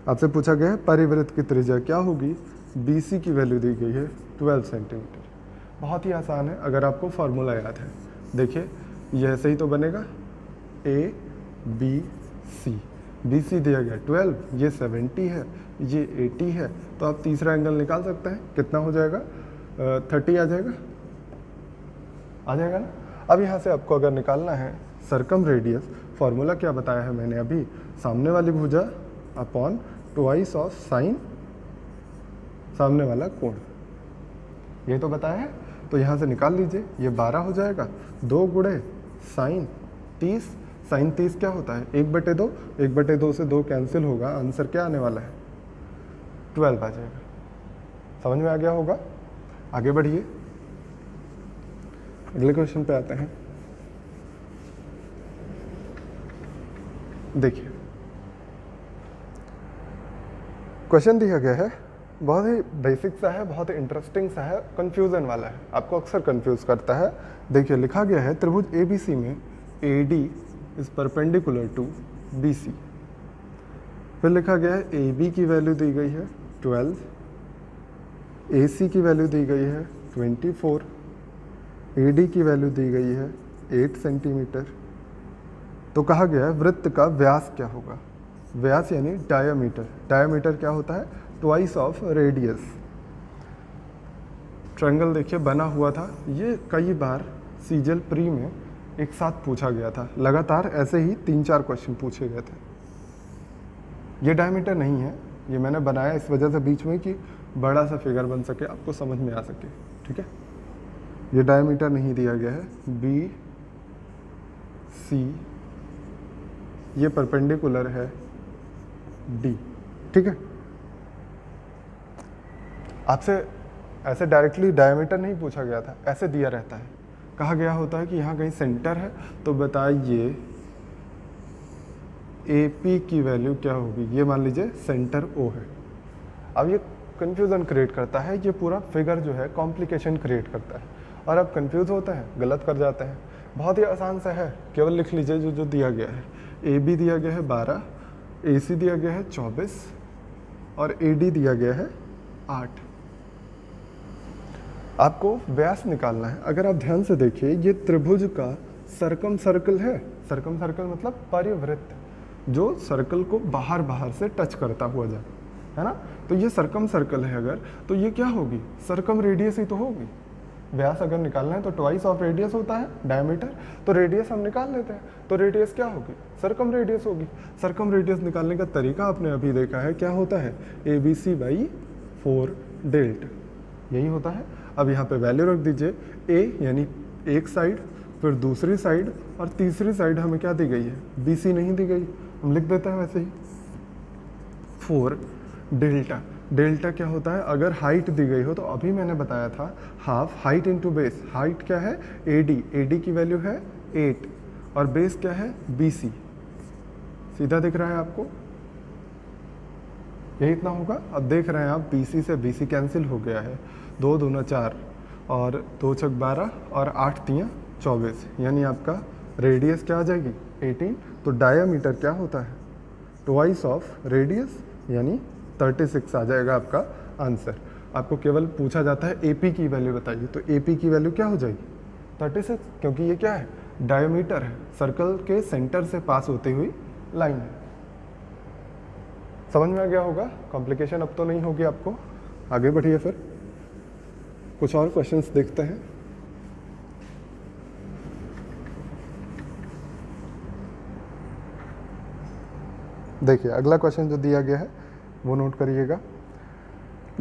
आपसे पूछा गया है परिवृत्त की त्रिज्या क्या होगी, BC की वैल्यू दी गई है 12 सेंटीमीटर। बहुत ही आसान है अगर आपको फार्मूला याद है। देखिए, यह ऐसे ही तो बनेगा ABC, BC दिया गया 12, ये 70 है, ये 80 है, तो आप तीसरा एंगल निकाल सकते हैं। कितना हो जाएगा? 30 आ जाएगा ना। अब यहाँ से आपको अगर निकालना है सरकम रेडियस, फार्मूला क्या बताया है मैंने अभी, सामने वाली भुजा अपॉन ट्वाइस ऑफ साइन सामने वाला कोण। ये तो बताया है, तो यहाँ से निकाल लीजिए, ये 12 हो जाएगा, 2 गुणे साइन 30, साइन 30 क्या होता है 1/2, 1/2 से 2 कैंसिल होगा, आंसर क्या आने वाला है 12 आ जाएगा। समझ में आ गया होगा। आगे बढ़िए, अगले क्वेश्चन पे आते हैं। देखिए क्वेश्चन दिया गया है, बहुत ही बेसिक सा है, बहुत ही इंटरेस्टिंग सा है, कंफ्यूजन वाला है, आपको अक्सर कंफ्यूज करता है। देखिए लिखा गया है त्रिभुज ABC में AD is perpendicular to BC। फिर लिखा गया है AB की वैल्यू दी गई है 12, AC की वैल्यू दी गई है 24, AD की वैल्यू दी गई है 8 सेंटीमीटर। तो कहा गया है वृत्त का व्यास क्या होगा। व्यास यानी डायामीटर, डायामीटर क्या होता है ट्वाइस ऑफ रेडियस। ट्रायंगल देखिए बना हुआ था, ये कई बार सीजल प्री में एक साथ पूछा गया था, लगातार ऐसे ही 3-4 क्वेश्चन पूछे गए थे। ये डायमीटर नहीं है, ये मैंने बनाया इस वजह से बीच में कि बड़ा सा फिगर बन सके, आपको समझ में आ सके, ठीक है। ये डायमीटर नहीं दिया गया है। BC ये परपेंडिकुलर है D, ठीक है। आपसे ऐसे डायरेक्टली डायमीटर नहीं पूछा गया था, ऐसे दिया रहता है, कहा गया होता है कि यहाँ कहीं सेंटर है, तो बताइए AP की वैल्यू क्या होगी। ये मान लीजिए सेंटर O है। अब ये कंफ्यूजन क्रिएट करता है, ये पूरा फिगर जो है कॉम्प्लिकेशन क्रिएट करता है, और अब कंफ्यूज होते हैं, गलत कर जाते हैं। बहुत ही आसान सा है, केवल लिख लीजिए जो जो दिया गया है। AB दिया गया है 12, AC दिया गया है 24 और AD दिया गया है 8। आपको व्यास निकालना है। अगर आप ध्यान से देखिए, ये त्रिभुज का सरकम सर्कल है। सरकम सर्कल मतलब परिवृत्त, जो सर्कल को बाहर बाहर से टच करता हुआ जाए, है ना। तो ये सरकम सर्कल है अगर, तो ये क्या होगी सरकम रेडियस ही तो होगी। व्यास अगर निकालना है तो ट्वाइस ऑफ रेडियस होता है डायमीटर, तो रेडियस हम निकाल लेते हैं, तो रेडियस क्या होगी सरकम रेडियस होगी। सरकम रेडियस निकालने का तरीका आपने अभी देखा है, क्या होता है ABC/4 डेल्ट, यही होता है। अब यहाँ पे वैल्यू रख दीजिए, A यानी एक साइड, फिर दूसरी साइड, और तीसरी साइड हमें क्या दी गई है BC नहीं दी गई, हम लिख देते हैं वैसे ही 4 डेल्टा। डेल्टा क्या होता है, अगर हाइट दी गई हो तो अभी मैंने बताया था half height into base. Height क्या है AD की वैल्यू है 8 और बेस क्या है BC। सीधा दिख रहा है आपको, यही इतना होगा। अब देख रहे हैं आप BC से BC कैंसिल हो गया है, 2 दूना 4 और 2 छक 12 और 8 तियाँ 24, यानी आपका रेडियस क्या आ जाएगी 18। तो डायामीटर क्या होता है ट्वाइस ऑफ रेडियस, यानी 36 आ जाएगा आपका आंसर। आपको केवल पूछा जाता है AP की वैल्यू बताइए, तो AP की वैल्यू क्या हो जाएगी 36, क्योंकि ये क्या है डायमीटर है, सर्कल के सेंटर से पास होती हुई लाइन है। समझ में आ गया होगा, कॉम्प्लिकेशन अब तो नहीं होगी आपको। आगे बढ़िए, फिर कुछ और क्वेश्चंस देखते हैं। देखिए अगला क्वेश्चन जो दिया गया है वो नोट करिएगा।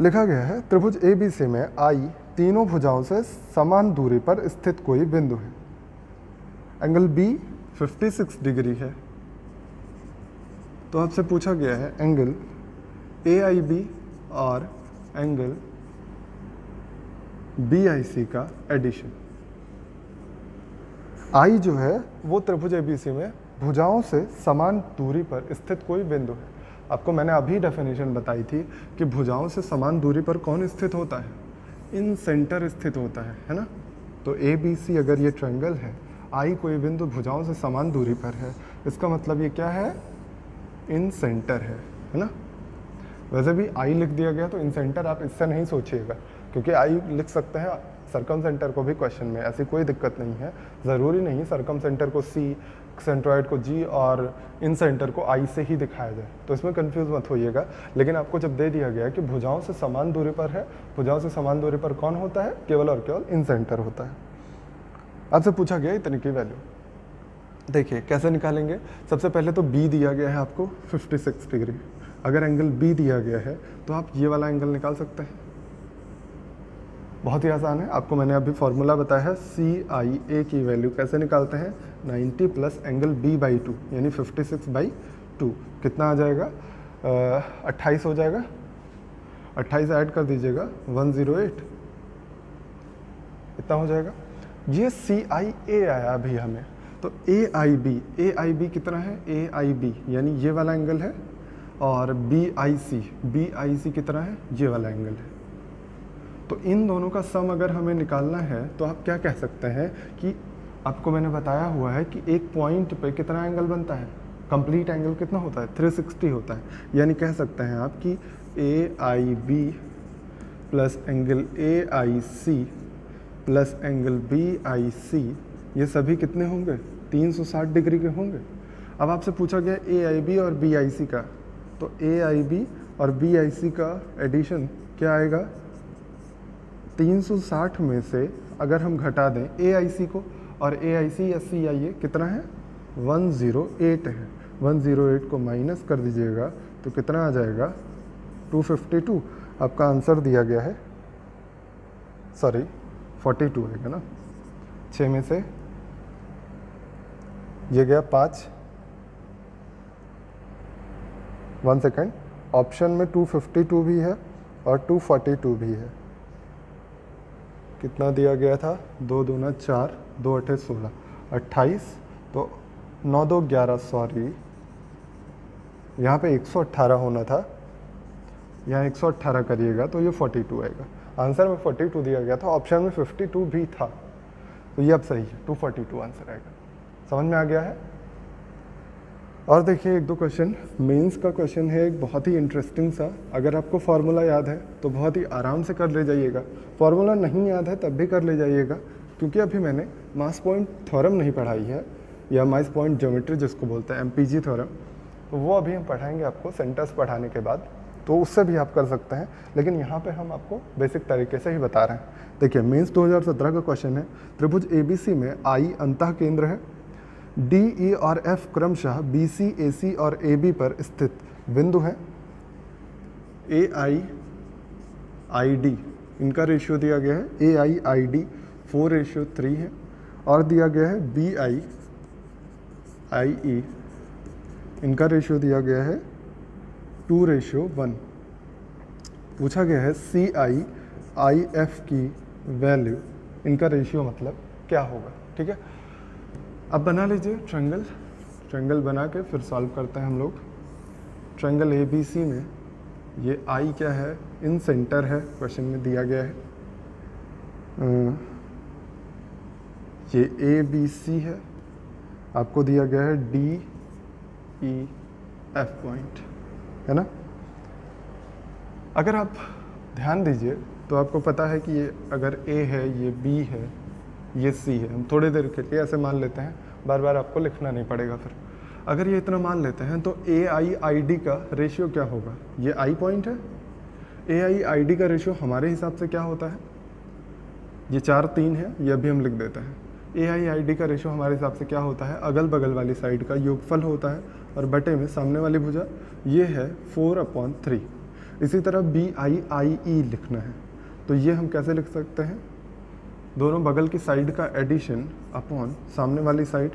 लिखा गया है त्रिभुज ABC में I तीनों भुजाओं से समान दूरी पर स्थित कोई बिंदु है। एंगल B 56 डिग्री है। तो आपसे पूछा गया है एंगल AIB और एंगल BIC का एडिशन। I जो है वो त्रिभुज ABC में भुजाओं से समान दूरी पर स्थित कोई बिंदु है। आपको मैंने अभी डेफिनेशन बताई थी कि भुजाओं से समान दूरी पर कौन स्थित होता है, इन सेंटर स्थित होता है ना। तो ABC अगर ये ट्रायंगल है, I कोई बिंदु भुजाओं से समान दूरी पर है, इसका मतलब ये क्या है इन सेंटर है ना। वैसे भी I लिख दिया गया तो इन सेंटर आप इससे नहीं सोचिएगा, क्योंकि I लिख सकते हैं सरकम सेंटर को भी क्वेश्चन में, ऐसी कोई दिक्कत नहीं है। ज़रूरी नहीं सरकम सेंटर को C, सेंट्रॉइड को G और इन सेंटर को I से ही दिखाया जाए, तो इसमें कंफ्यूज मत होइएगा। लेकिन आपको जब दे दिया गया है कि भुजाओं से समान दूरी पर है, भुजाओं से समान दूरी पर कौन होता है, केवल और केवल इन सेंटर होता है। आपसे पूछा गया इतने की वैल्यू, देखिए कैसे निकालेंगे। सबसे पहले तो B दिया गया है आपको 56 डिग्री। अगर एंगल B दिया गया है तो आप ये वाला एंगल निकाल सकते हैं, बहुत ही आसान है, आपको मैंने अभी फॉर्मूला बताया है। CIA की वैल्यू कैसे निकालते हैं, 90 प्लस एंगल B/2 यानी 56/2 कितना आ जाएगा, 28 हो जाएगा। 28 ऐड कर दीजिएगा, 108 इतना हो जाएगा। ये CIA आया अभी हमें, तो AIB कितना है, AIB यानी ये वाला एंगल है, और BIC कितना है, ये वाला एंगल है। तो इन दोनों का सम अगर हमें निकालना है तो आप क्या कह सकते हैं कि आपको मैंने बताया हुआ है कि एक पॉइंट पे कितना एंगल बनता है, कंप्लीट एंगल कितना होता है, 360 होता है। यानी कह सकते हैं आप कि AIB plus angle AIC plus angle BIC ये सभी कितने होंगे, 360 डिग्री के होंगे। अब आपसे पूछा गया AIB और BIC का, तो AIB और BIC का एडिशन क्या आएगा, 360 में से अगर हम घटा दें AIC को, और AIC या CIA कितना है, 108 है, 108 को माइनस कर दीजिएगा तो कितना आ जाएगा, 252। आपका आंसर दिया गया है, सॉरी 42 है ना, 6 में से ये गया 5, 1 सेकेंड, ऑप्शन में 252 भी है और 242 भी है। कितना दिया गया था, 2 दूना 4, 2 अठे 16, 28, तो 9 2 11, सॉरी यहाँ पे 118 होना था, यहाँ 118 करिएगा तो ये 42 आएगा। आंसर में 42 दिया गया था, ऑप्शन में 52 भी था, तो ये अब सही है, 242 आंसर आएगा। समझ में आ गया है। और देखिए एक दो क्वेश्चन, मेंस का क्वेश्चन है एक बहुत ही इंटरेस्टिंग सा। अगर आपको फार्मूला याद है तो बहुत ही आराम से कर ले जाइएगा, फार्मूला नहीं याद है तब भी कर ले जाइएगा, क्योंकि अभी मैंने मास पॉइंट थ्योरम नहीं पढ़ाई है, या मास पॉइंट ज्योमेट्री जिसको बोलते हैं, MPG थ्योरम, तो वो अभी हम पढ़ाएंगे आपको सेंटर्स पढ़ाने के बाद, तो उससे भी आप कर सकते हैं, लेकिन यहाँ पे हम आपको बेसिक तरीके से ही बता रहे हैं। देखिए मेंस 2017 का क्वेश्चन है, त्रिभुज ABC में I अंतः केंद्र है, D, E और F क्रमशः BC, AC और AB पर स्थित बिंदु हैं, AI, ID इनका रेशियो दिया गया है, AI, ID 4:3 है, और दिया गया है BI, IE इनका रेशियो दिया गया है 2:1। पूछा गया है CI, IF की वैल्यू, इनका रेशियो मतलब क्या होगा। ठीक है, अब बना लीजिए ट्रायंगल बना के फिर सॉल्व करते हैं हम लोग। ट्रायंगल ABC में ये I क्या है, इन सेंटर है, क्वेश्चन में दिया गया है। ये ABC है, आपको दिया गया है DEF पॉइंट, है ना। अगर आप ध्यान दीजिए तो आपको पता है कि ये अगर A है, ये B है, ये C है। हम थोड़ी देर के लिए ऐसे मान लेते हैं, बार बार आपको लिखना नहीं पड़ेगा। फिर अगर ये इतना मान लेते हैं तो AIID का रेशियो क्या होगा, ये I पॉइंट है, AIID का रेशियो हमारे हिसाब से क्या होता है, ये 4 3 है, ये अभी हम लिख देते हैं। AIID का रेशियो हमारे हिसाब से क्या होता है, अगल बगल वाली साइड का योगफल होता है, और बटे में सामने वाली भुजा, ये है 4/3। इसी तरह BIIE लिखना है, तो ये हम कैसे लिख सकते हैं, दोनों बगल की साइड का एडिशन अपॉन सामने वाली साइड,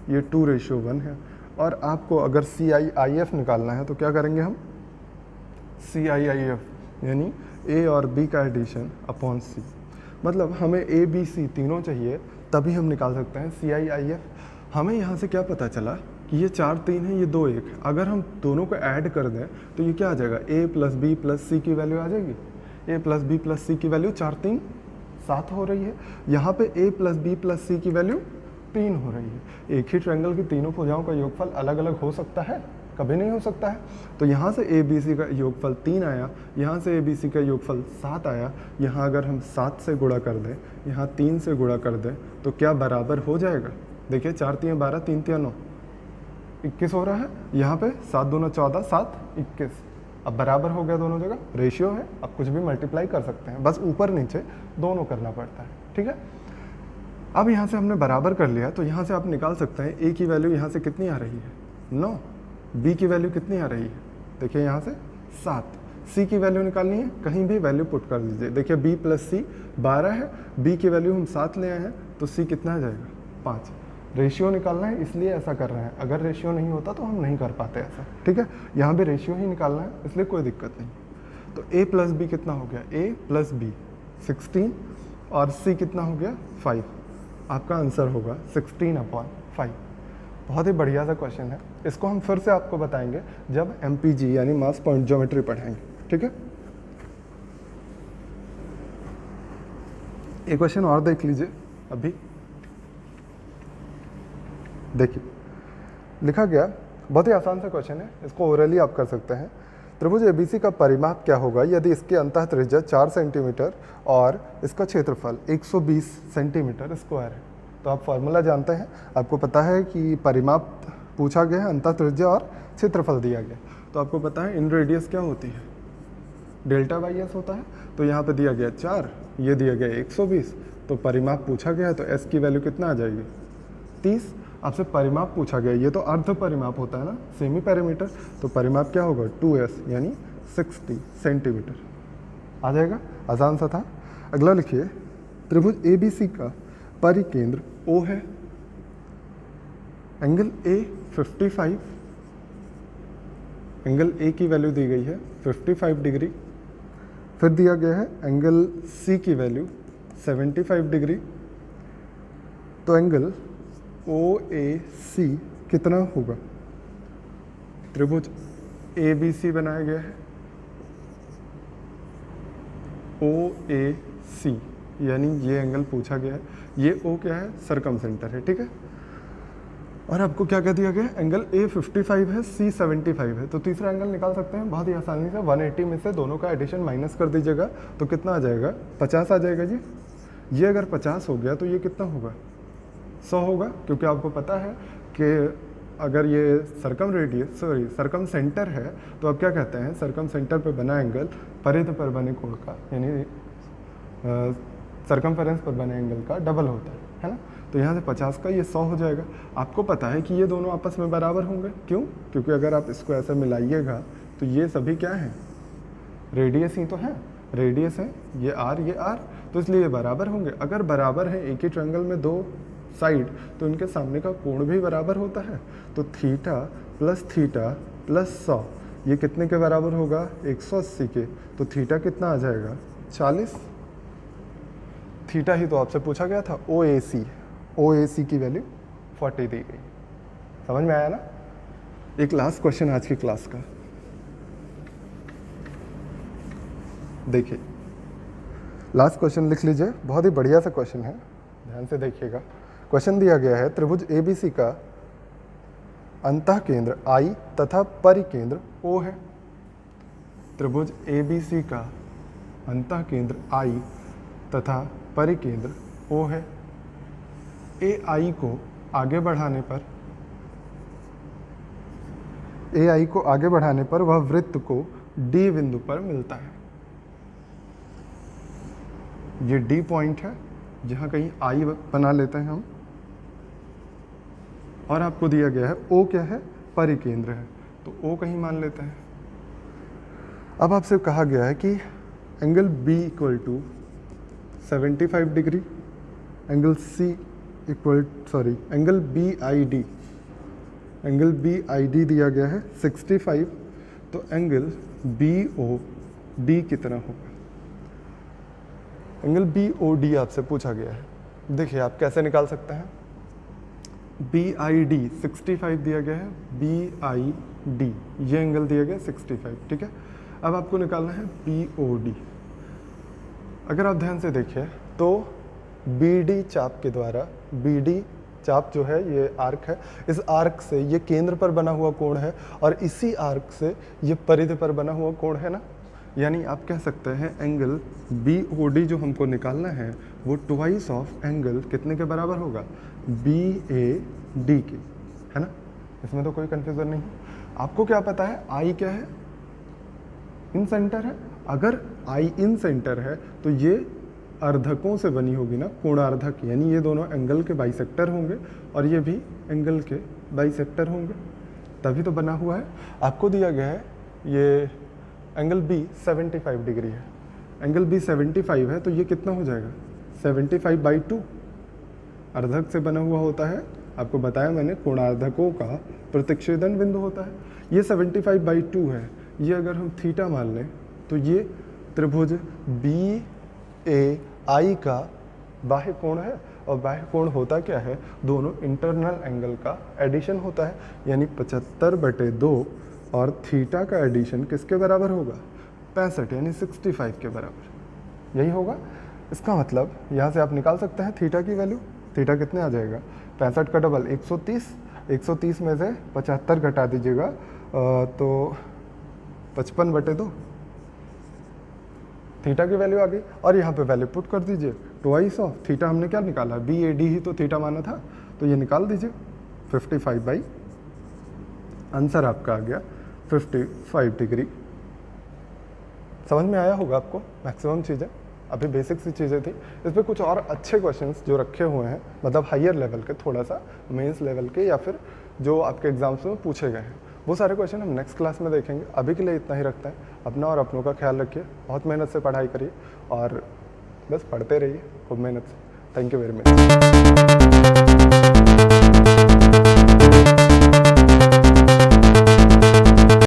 ये 2:1 है। और आपको अगर CIIF निकालना है तो क्या करेंगे हम, CIIF यानी A और B का एडिशन अपॉन C, मतलब हमें ABC तीनों चाहिए, तभी हम निकाल सकते हैं CIIF। हमें यहाँ से क्या पता चला कि ये 4 3 है, ये 2 1 है। अगर हम दोनों को ऐड कर दें तो ये क्या आ जाएगा, A + B + C की वैल्यू आ जाएगी। A + B + C की वैल्यू 4 3 7 हो रही है, यहाँ पे A + B + C की वैल्यू 3 हो रही है। एक ही ट्रायंगल की तीनों भुजाओं का योगफल अलग अलग हो सकता है, कभी नहीं हो सकता है। तो यहाँ से ABC का योगफल 3 आया, यहाँ से ABC का योगफल 7 आया। यहाँ अगर हम 7 से गुणा कर दें, यहाँ 3 से गुणा कर दें, तो क्या बराबर हो जाएगा। देखिए 4 3 12, 3 3 9, 21 हो रहा है। यहाँ पे 7 दूना 14, 7 21, अब बराबर हो गया दोनों जगह, रेशियो है। अब कुछ भी मल्टीप्लाई कर सकते हैं, बस ऊपर नीचे दोनों करना पड़ता है। ठीक है, अब यहाँ से हमने बराबर कर लिया, तो यहाँ से आप निकाल सकते हैं A की वैल्यू यहाँ से कितनी आ रही है, 9, B की वैल्यू कितनी आ रही है, देखिए यहाँ से 7, सी की वैल्यू निकालनी है, कहीं भी वैल्यू पुट कर दीजिए। देखिए b प्लस सी 12 है, b की वैल्यू हम 7 ले आए हैं, तो c कितना आ जाएगा 5। रेशियो निकालना है इसलिए ऐसा कर रहे हैं, अगर रेशियो नहीं होता तो हम नहीं कर पाते ऐसा, ठीक है। यहाँ भी रेशियो ही निकालना है इसलिए कोई दिक्कत नहीं। तो a प्लस बी कितना हो गया, a प्लस बी 16 और c कितना हो गया 5। आपका आंसर होगा 16/5। बहुत ही बढ़िया सा क्वेश्चन है, इसको हम फिर से आपको बताएंगे जब MPG यानी मास पॉइंट ज्योमेट्री पढ़ाएंगे, ठीक है। एक क्वेश्चन और देख लीजिए अभी, देखिए लिखा गया, बहुत ही आसान सा क्वेश्चन है, इसको ओरली आप कर सकते हैं। त्रिभुज ABC का परिमाप क्या होगा यदि इसकी अंतः त्रिज्या 4 सेंटीमीटर और इसका क्षेत्रफल 120 सेंटीमीटर स्क्वायर है। तो आप फॉर्मूला जानते हैं, आपको पता है कि परिमाप पूछा गया है, अंतः त्रिज्या और क्षेत्रफल दिया गया, तो आपको पता है इन रेडियस क्या होती है, डेल्टा बाई एस होता है। तो यहाँ पे दिया गया 4, ये दिया गया 120, तो परिमाप पूछा गया है तो एस की वैल्यू कितना आ जाएगी 30। आपसे परिमाप पूछा गया, ये तो अर्ध परिमाप होता है ना, सेमी पैरामीटर, तो परिमाप क्या होगा 2s यानी 60 सेंटीमीटर आ जाएगा। आसान सा था। अगला लिखिए, त्रिभुज ABC का परिकेंद्र O है, एंगल A 55, एंगल A की वैल्यू दी गई है 55 डिग्री, फिर दिया गया है एंगल C की वैल्यू 75 डिग्री। तो एंगल OAC कितना होगा, त्रिभुज ABC बनाया गया है, OAC यानी ये एंगल पूछा गया है, ये O क्या है सरकमसेंटर है, ठीक है। और आपको क्या कह दिया गया है, एंगल A 55 है, C 75 है, तो तीसरा एंगल निकाल सकते हैं बहुत ही आसानी से। 180 में से दोनों का एडिशन माइनस कर दीजिएगा तो कितना आ जाएगा 50 आ जाएगा जी। ये अगर 50 हो गया तो ये कितना होगा 100 होगा, क्योंकि आपको पता है कि अगर ये सरकम सेंटर है तो आप क्या कहते हैं, सरकम सेंटर पर बना एंगल परिध पर बने कोण का यानी सरकमफेरेंस पर बने एंगल का डबल होता है ना। तो यहाँ से 50 का ये 100 हो जाएगा। आपको पता है कि ये दोनों आपस में बराबर होंगे, क्यों, क्योंकि अगर आप इसको ऐसे मिलाइएगा तो ये सभी क्या हैं, रेडियस ही तो है, रेडियस है, ये r, तो इसलिए ये बराबर होंगे। अगर बराबर है एक ही ट्रायंगल में दो साइड, तो इनके सामने का कोण भी बराबर होता है। तो थीटा प्लस 100 ये कितने के बराबर होगा 180 के, तो थीटा कितना आ जाएगा 40। थीटा ही तो आपसे पूछा गया था, OAC की वैल्यू 40 दी गई। समझ में आया ना। एक लास्ट क्वेश्चन आज की क्लास का, देखिए लास्ट क्वेश्चन लिख लीजिए, बहुत ही बढ़िया सा क्वेश्चन है, ध्यान से देखिएगा। क्वेश्चन दिया गया है, त्रिभुज ABC का अंतः केंद्र I तथा परिकेंद्र O है। त्रिभुज ABC का अंतः केंद्र I तथा परिकेंद्र O है। AI को आगे बढ़ाने पर वह वृत्त को D बिंदु पर मिलता है। ये D पॉइंट है जहाँ कहीं I बना लेते हैं हम, और आपको दिया गया है O क्या है, परिकेंद्र है, तो O कहीं मान लेते हैं। अब आपसे कहा गया है कि angle B equal to 75 degree, angle BID दिया गया है 65, तो एंगल BOD कितना होगा। एंगल BOD आपसे पूछा गया है। देखिए आप कैसे निकाल सकते हैं, BID 65 दिया गया है, BID ये एंगल दिया गया 65, ठीक है। अब आपको निकालना है BOD। अगर आप ध्यान से देखिए तो BD चाप के द्वारा, BD चाप जो है ये आर्क है, इस आर्क से ये केंद्र पर बना हुआ कोण है और इसी आर्क से ये परिधि पर बना हुआ कोण है ना। यानी आप कह सकते हैं एंगल BOD जो हमको निकालना है वो ट्वाइस ऑफ एंगल कितने के बराबर होगा, BAD के, है ना। इसमें तो कोई कंफ्यूजन नहीं। आपको क्या पता है I क्या है, इन सेंटर है। अगर I इन सेंटर है तो ये अर्धकों से बनी होगी ना, कोणार्धक, यानी ये दोनों एंगल के बाइसेक्टर होंगे और ये भी एंगल के बाइसेक्टर होंगे, तभी तो बना हुआ है। आपको दिया गया है ये एंगल बी 75 डिग्री है, एंगल बी 75 है, तो ये कितना हो जाएगा 75/2। अर्धक से बना हुआ होता है, आपको बताया मैंने, कोणार्धकों का प्रतिच्छेदन बिंदु होता है। ये 75/2 है, ये अगर हम थीटा मान लें तो ये त्रिभुज BAI का बाह्य कोण है। और बाह्य कोण होता क्या है, दोनों इंटरनल एंगल का एडिशन होता है, यानी 75/2 और थीटा का एडिशन किसके बराबर होगा 65 यानी 65 के बराबर, यही होगा। इसका मतलब यहाँ से आप निकाल सकते हैं थीटा की वैल्यू। थीटा कितने आ जाएगा 65 का डबल 130, 130 में से 75 घटा दीजिएगा तो 55/2 थीटा की वैल्यू आ गई। और यहाँ पे वैल्यू पुट कर दीजिए, ट्वाइस ऑफ थीटा हमने क्या निकाला, BAD ही तो थीटा माना था, तो ये निकाल दीजिए 55 आंसर आपका आ गया 55 डिग्री। समझ में आया होगा आपको मैक्सिमम चीज़ें, अभी बेसिक सी चीज़ें थी। इस पर कुछ और अच्छे क्वेश्चंस जो रखे हुए हैं, मतलब हायर लेवल के, थोड़ा सा मेंस लेवल के, या फिर जो आपके एग्जाम्स में पूछे गए हैं, वो सारे क्वेश्चन हम नेक्स्ट क्लास में देखेंगे। अभी के लिए इतना ही रखते हैं। अपना और अपनों का ख्याल रखिए, बहुत मेहनत से पढ़ाई करिए और बस पढ़ते रहिए खूब मेहनत से। Thank you very much.